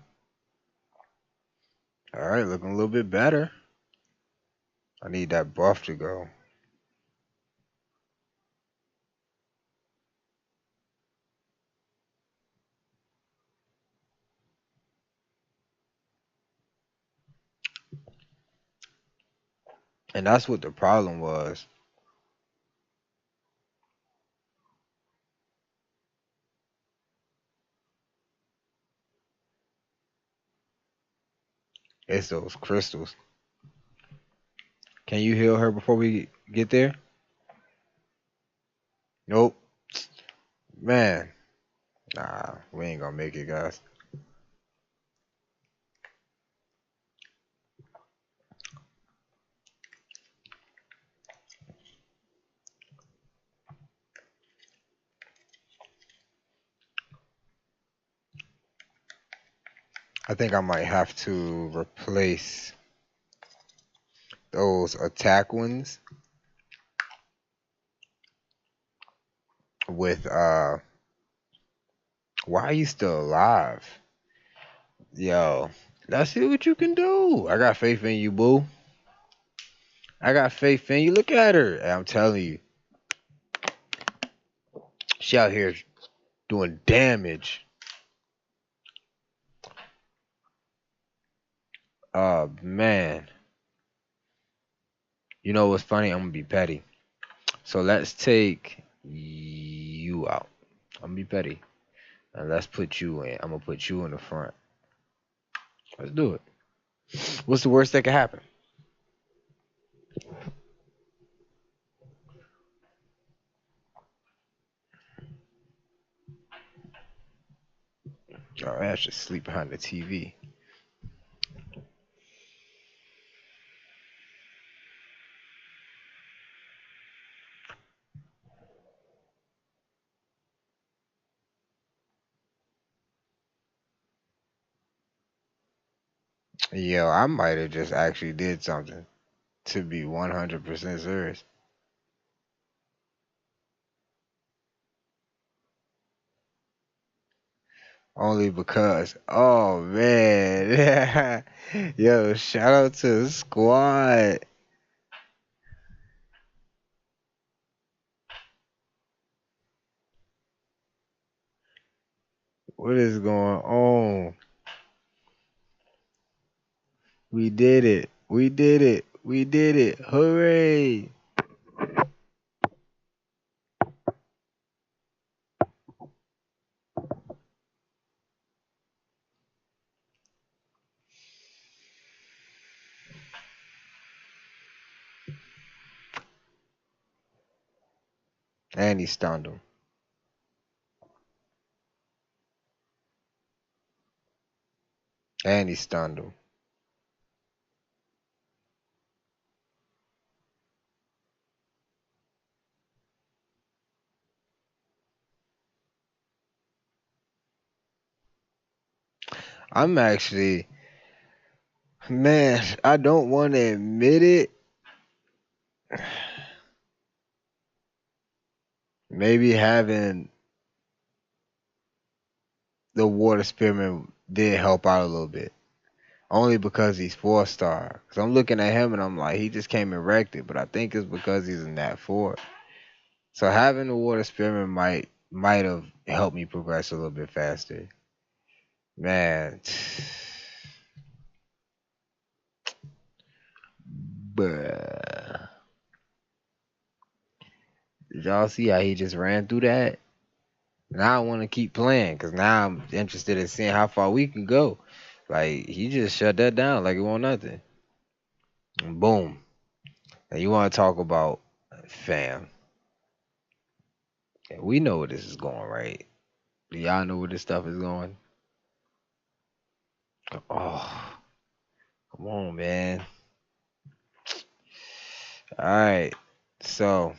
All right, looking a little bit better. I need that buff to go. And that's what the problem was. It's those crystals. Can you heal her before we get there? Nope. Man. Nah, we ain't gonna make it, guys. I think I might have to replace those attack ones with why are you still alive? Yo, let's see what you can do. I got faith in you, boo. I got faith in you. Look at her. I'm telling you, she out here doing damage. Oh man. You know what's funny? I'm gonna be petty. So let's take you out. I'm gonna be petty. And let's put you in. I'm gonna put you in the front. Let's do it. What's the worst that could happen? Your ass just sleep behind the TV. Yo, I might have just actually did something to be 100% serious. Only because, oh man, yo, shout out to the squad. What is going on? We did it. We did it. We did it. Hooray! And he stunned him. And he stunned him. I'm actually, man, I don't want to admit it. Maybe having the water spearman did help out a little bit. Only because he's 4-star. Cause I'm looking at him and I'm like, he just came and wrecked it. But I think it's because he's in that 4. So having the water spearman might have helped me progress a little bit faster. Man, bruh. Did y'all see how he just ran through that? Now I want to keep playing because now I'm interested in seeing how far we can go. Like he just shut that down like it wasn't nothing. And boom. And you want to talk about fam? Yeah, we know where this is going, right? Do y'all know where this stuff is going? Oh, come on, man. All right. So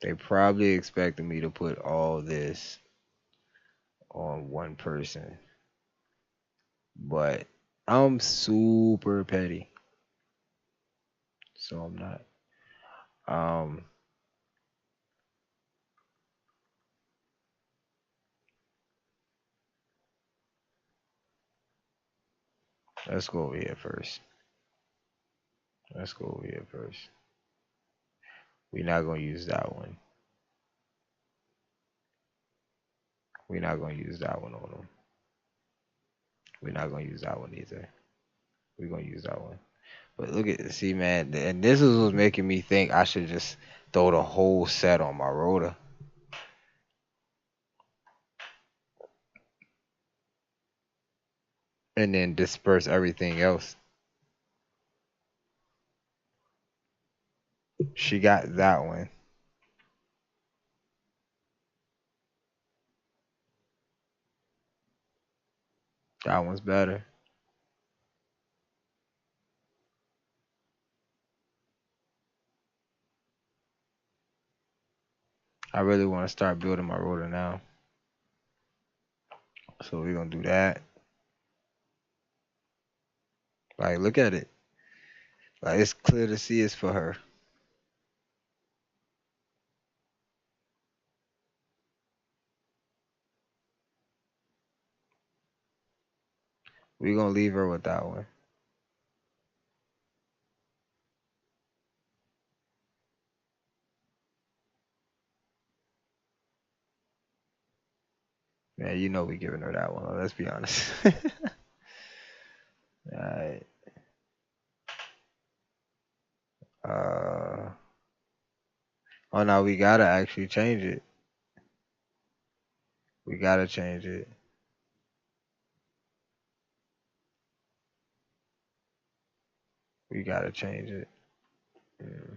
they probably expected me to put all this on one person, but I'm super petty, so I'm not. Um, let's go over here first. Let's go over here first. We're not gonna use that one. We're not gonna use that one on them. We're not gonna use that one either. We're gonna use that one. But look at see, man, and this is what's making me think I should just throw the whole set on my rotor and then disperse everything else. She got that one. That one's better. I really want to start building my rotor now. So we're gonna do that. Like, look at it. Like, it's clear to see it's for her. We're gonna leave her with that one. Man, you know we giving her that one. Let's be honest. Alright. Uh. Oh no, we gotta actually change it. We gotta change it. We gotta change it. Mm.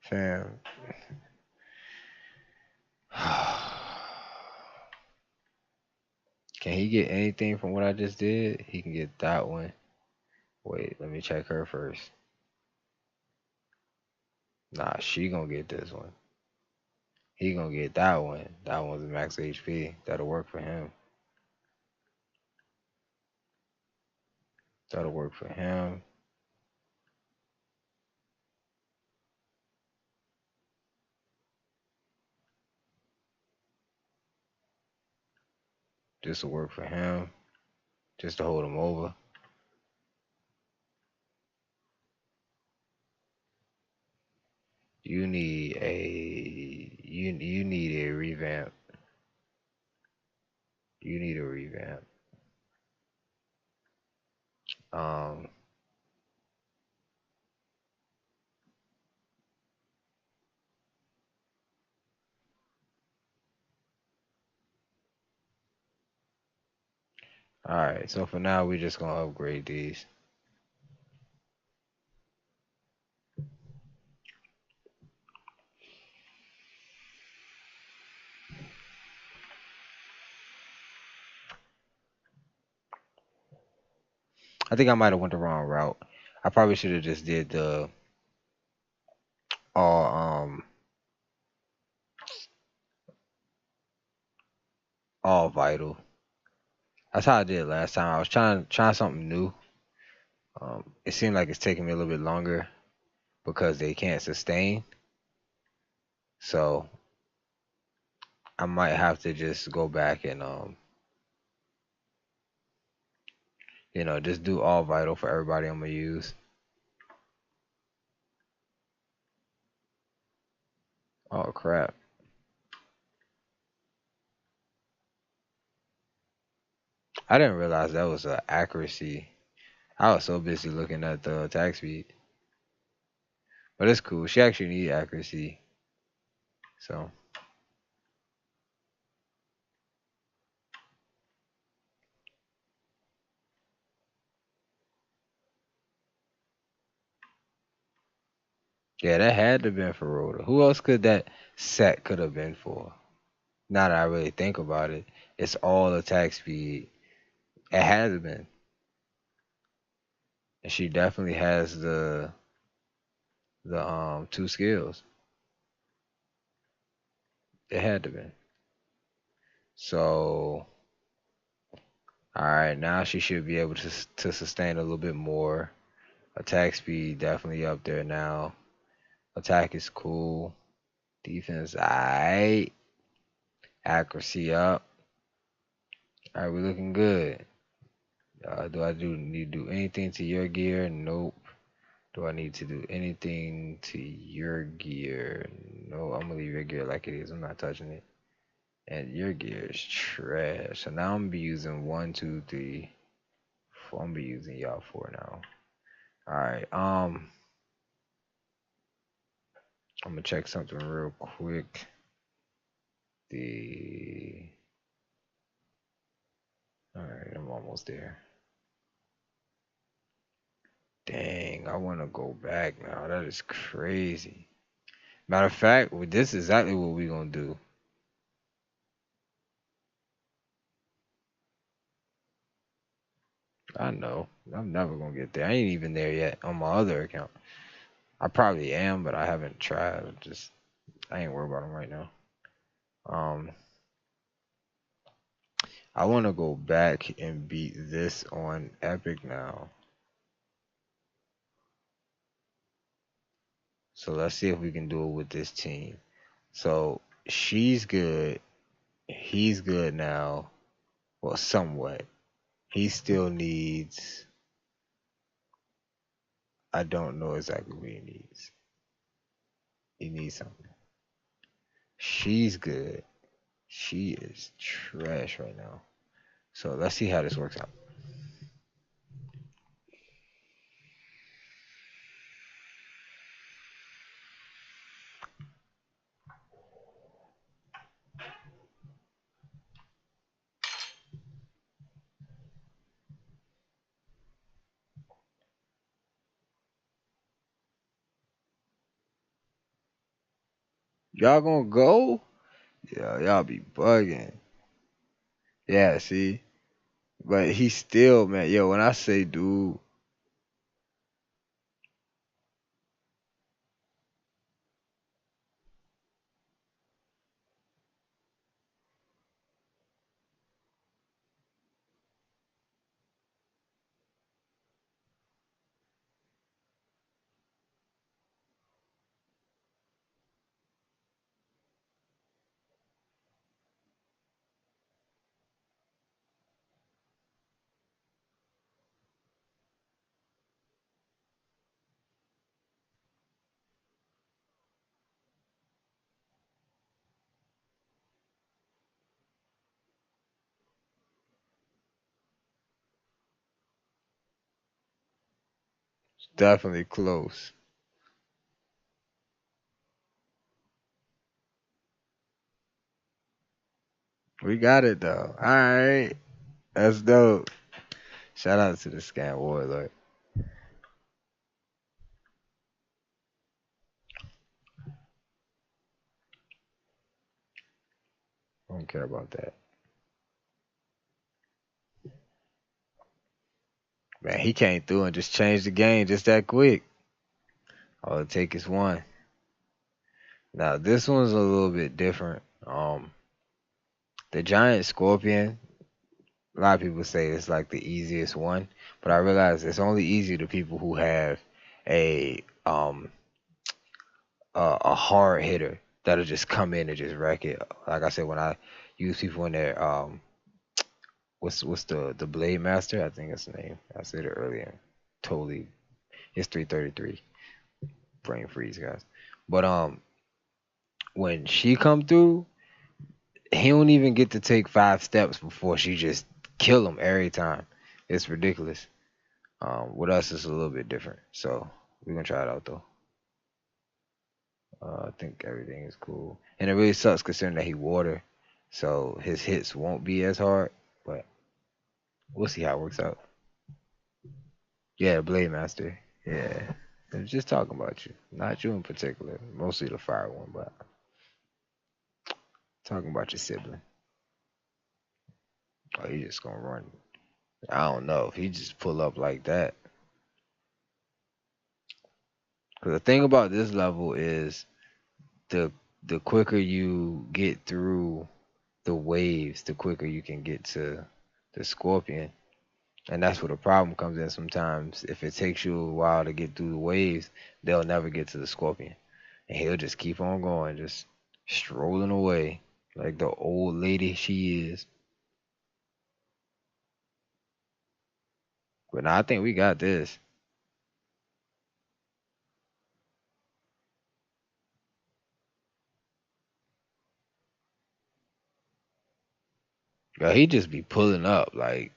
Fam. Can he get anything from what I just did? He can get that one. Wait, let me check her first. Nah, she gonna get this one. He gonna get that one. That one's max HP. That'll work for him. That'll work for him. This will work for him. Just to hold him over. You need a revamp. You need a revamp. Um Alright, so for now we're just gonna upgrade these. I think I might have went the wrong route. I probably should have just did the all all vital. That's how I did last time. I was trying something new. It seemed like it's taking me a little bit longer because they can't sustain. So I might have to just go back and just do all vital for everybody I'm gonna use. Oh crap. I didn't realize that was accuracy. I was so busy looking at the attack speed. But it's cool. She actually need accuracy. So yeah, that had to have been for Rhoda. Who else could that set could have been for? Now that I really think about it, it's all attack speed. It had to have been. And she definitely has the two skills. It had to have been. So all right, now she should be able to sustain a little bit more. Attack speed definitely up there now. Attack is cool. Defense, alright. Accuracy up. Alright, we're looking good. Do I need to do anything to your gear? Nope. Do I need to do anything to your gear? No, I'm gonna leave your gear like it is. I'm not touching it. And your gear is trash. So now I'm gonna be using one, two, three, four. I'm gonna be using y'all four now. Alright, I'm gonna check something real quick. The Alright, I'm almost there. Dang, I wanna go back now. That is crazy. Matter of fact, this is exactly what we're gonna do. I know. I'm never gonna get there. I ain't even there yet on my other account. I probably am, but I haven't tried. I ain't worried about them right now. Um, I want to go back and beat this on Epic now. So let's see if we can do it with this team. So she's good. He's good now. Well, somewhat. He still needs. I don't know exactly what he needs. He needs something. She's good. She is trash right now. So let's see how this works out. Y'all gonna go? Yeah, y'all be bugging. Yeah, see? But he still, man, yo, when I say dude, definitely close. We got it though. Alright. That's dope. Shout out to the Scam Warlord. I don't care about that. Man, he came through and just changed the game just that quick. All it take is one. Now this one's a little bit different. The giant scorpion, a lot of people say it's like the easiest one, but I realize it's only easy to people who have a a hard hitter that'll just come in and just wreck it. Like I said, when I use people in there, what's the Blade Master? I think that's the name. I said it earlier. Totally, it's 333. Brain freeze, guys. But when she come through, he don't even get to take 5 steps before she just kill him every time. It's ridiculous. With us, it's a little bit different. So we're gonna try it out though. I think everything is cool, and it really sucks considering that he water, so his hits won't be as hard. But we'll see how it works out. Yeah, Blade Master. Yeah, I'm just talking about you, not you in particular. Mostly the fire one, but talking about your sibling. Oh, he just gonna run. I don't know if he just pull up like that. Cause the thing about this level is the the quicker you get through the waves, the quicker you can get to the scorpion. And that's where the problem comes in sometimes. If it takes you a while to get through the waves, they'll never get to the scorpion. And he'll just keep on going, just strolling away like the old lady she is. But now I think we got this. Yo, he just be pulling up like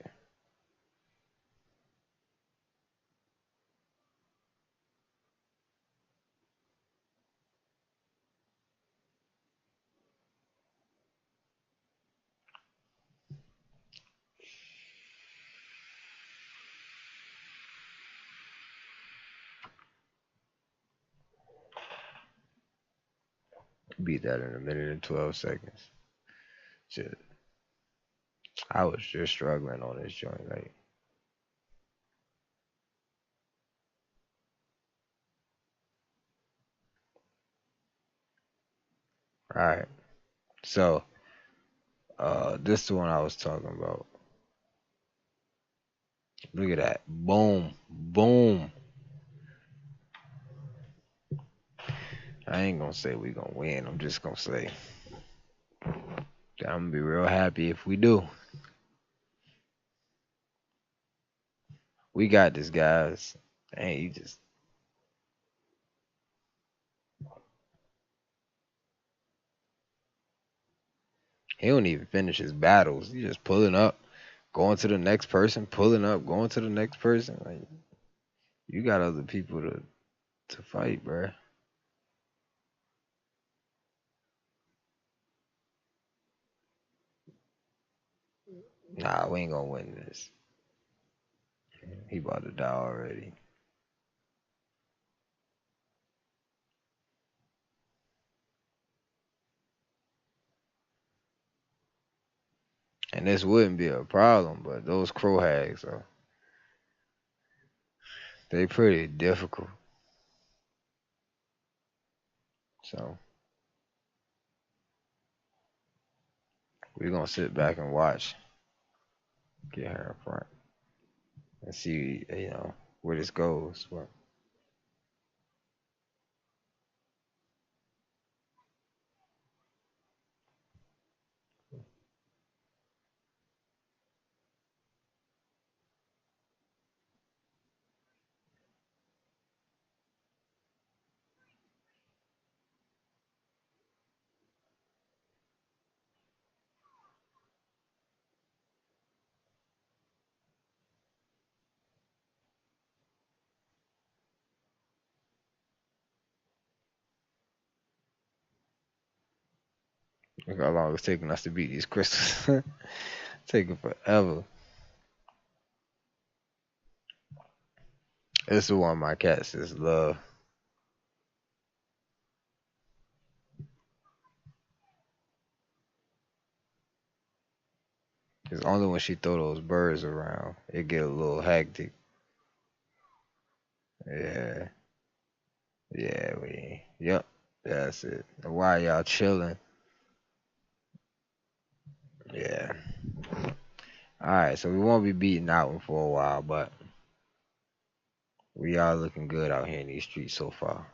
beat that in a minute and 12 seconds. Shit. I was just struggling on this joint. Like All right. So, this is the one I was talking about. Look at that. Boom. Boom. I ain't gonna say we gonna win. I'm just gonna say that I'm gonna be real happy if we do. We got this, guys. Dang, you just he don't even finish his battles. He just pulling up, going to the next person, pulling up, going to the next person. Like you got other people to fight, bruh. Nah, we ain't gonna win this. He about to die already. And this wouldn't be a problem, but those crow hags are they pretty difficult. So we're gonna sit back and watch, get her in front, and see, where this goes. Well, look how long it's taking us to beat these crystals. Taking forever. This is the one my cat says love. It's only when she throw those birds around, it get a little hectic. Yeah, yeah, yep, that's it. Why y'all chilling? Yeah. All right, so we won't be beating that one for a while, but we are looking good out here in these streets so far.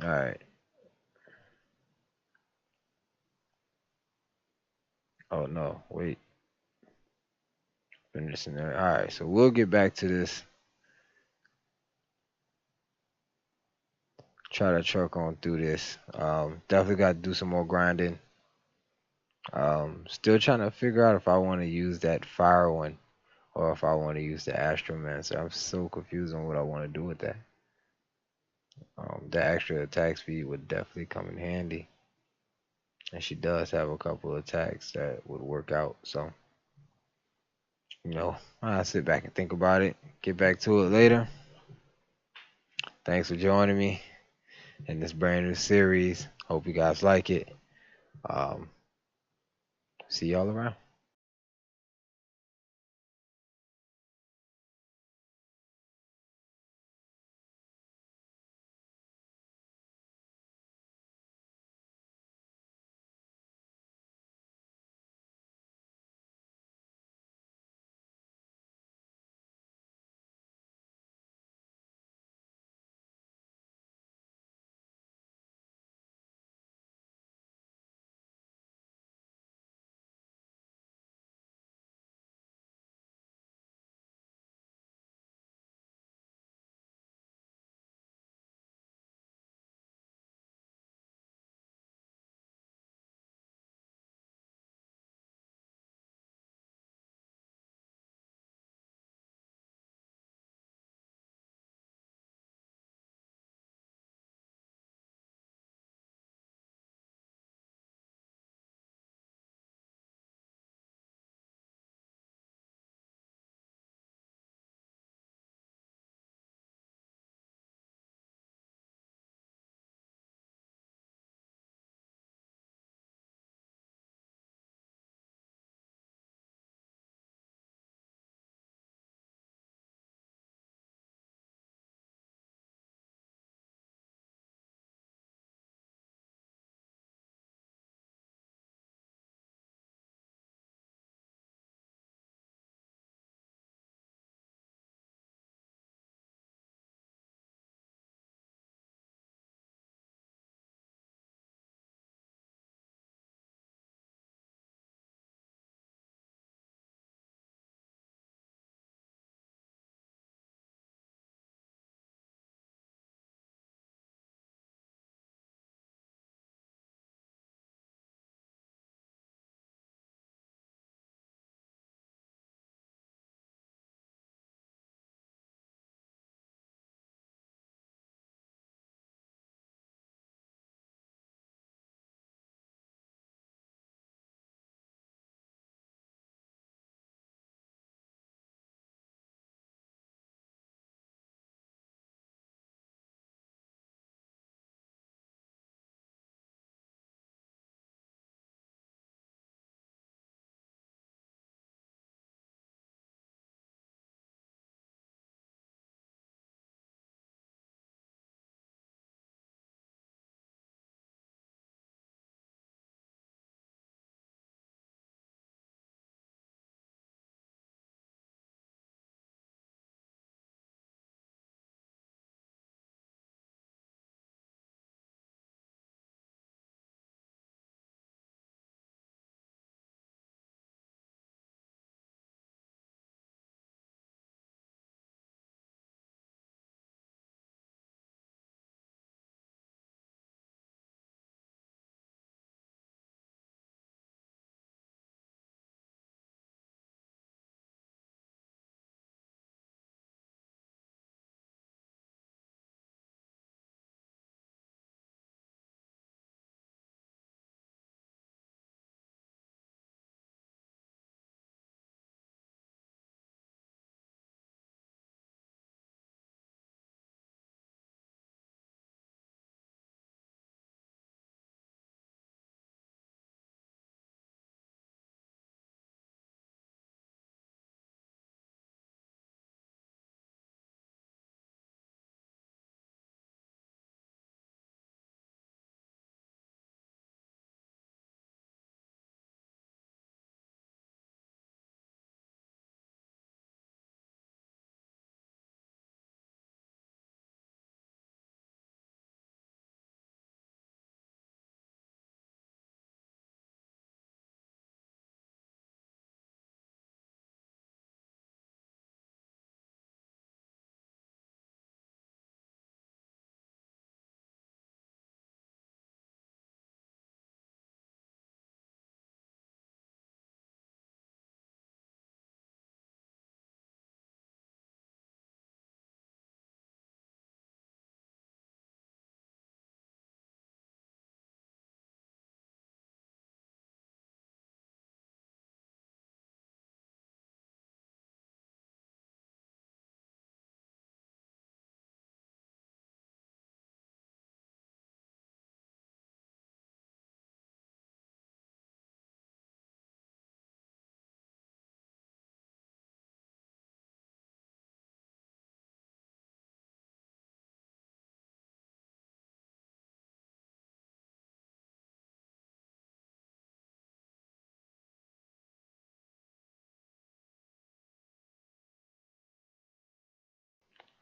All right. Oh no, wait. Finishing there. All right, so we'll get back to this. Try to truck on through this. Definitely got to do some more grinding. Still trying to figure out if I want to use that fire one or if I want to use the Astromancer. I'm so confused on what I want to do with that. The extra attack speed would definitely come in handy, and she does have a couple of attacks that would work out. So, I'll sit back and think about it. Get back to it later. Thanks for joining me in this brand new series. Hope you guys like it. Um, See y'all around.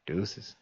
Deuces.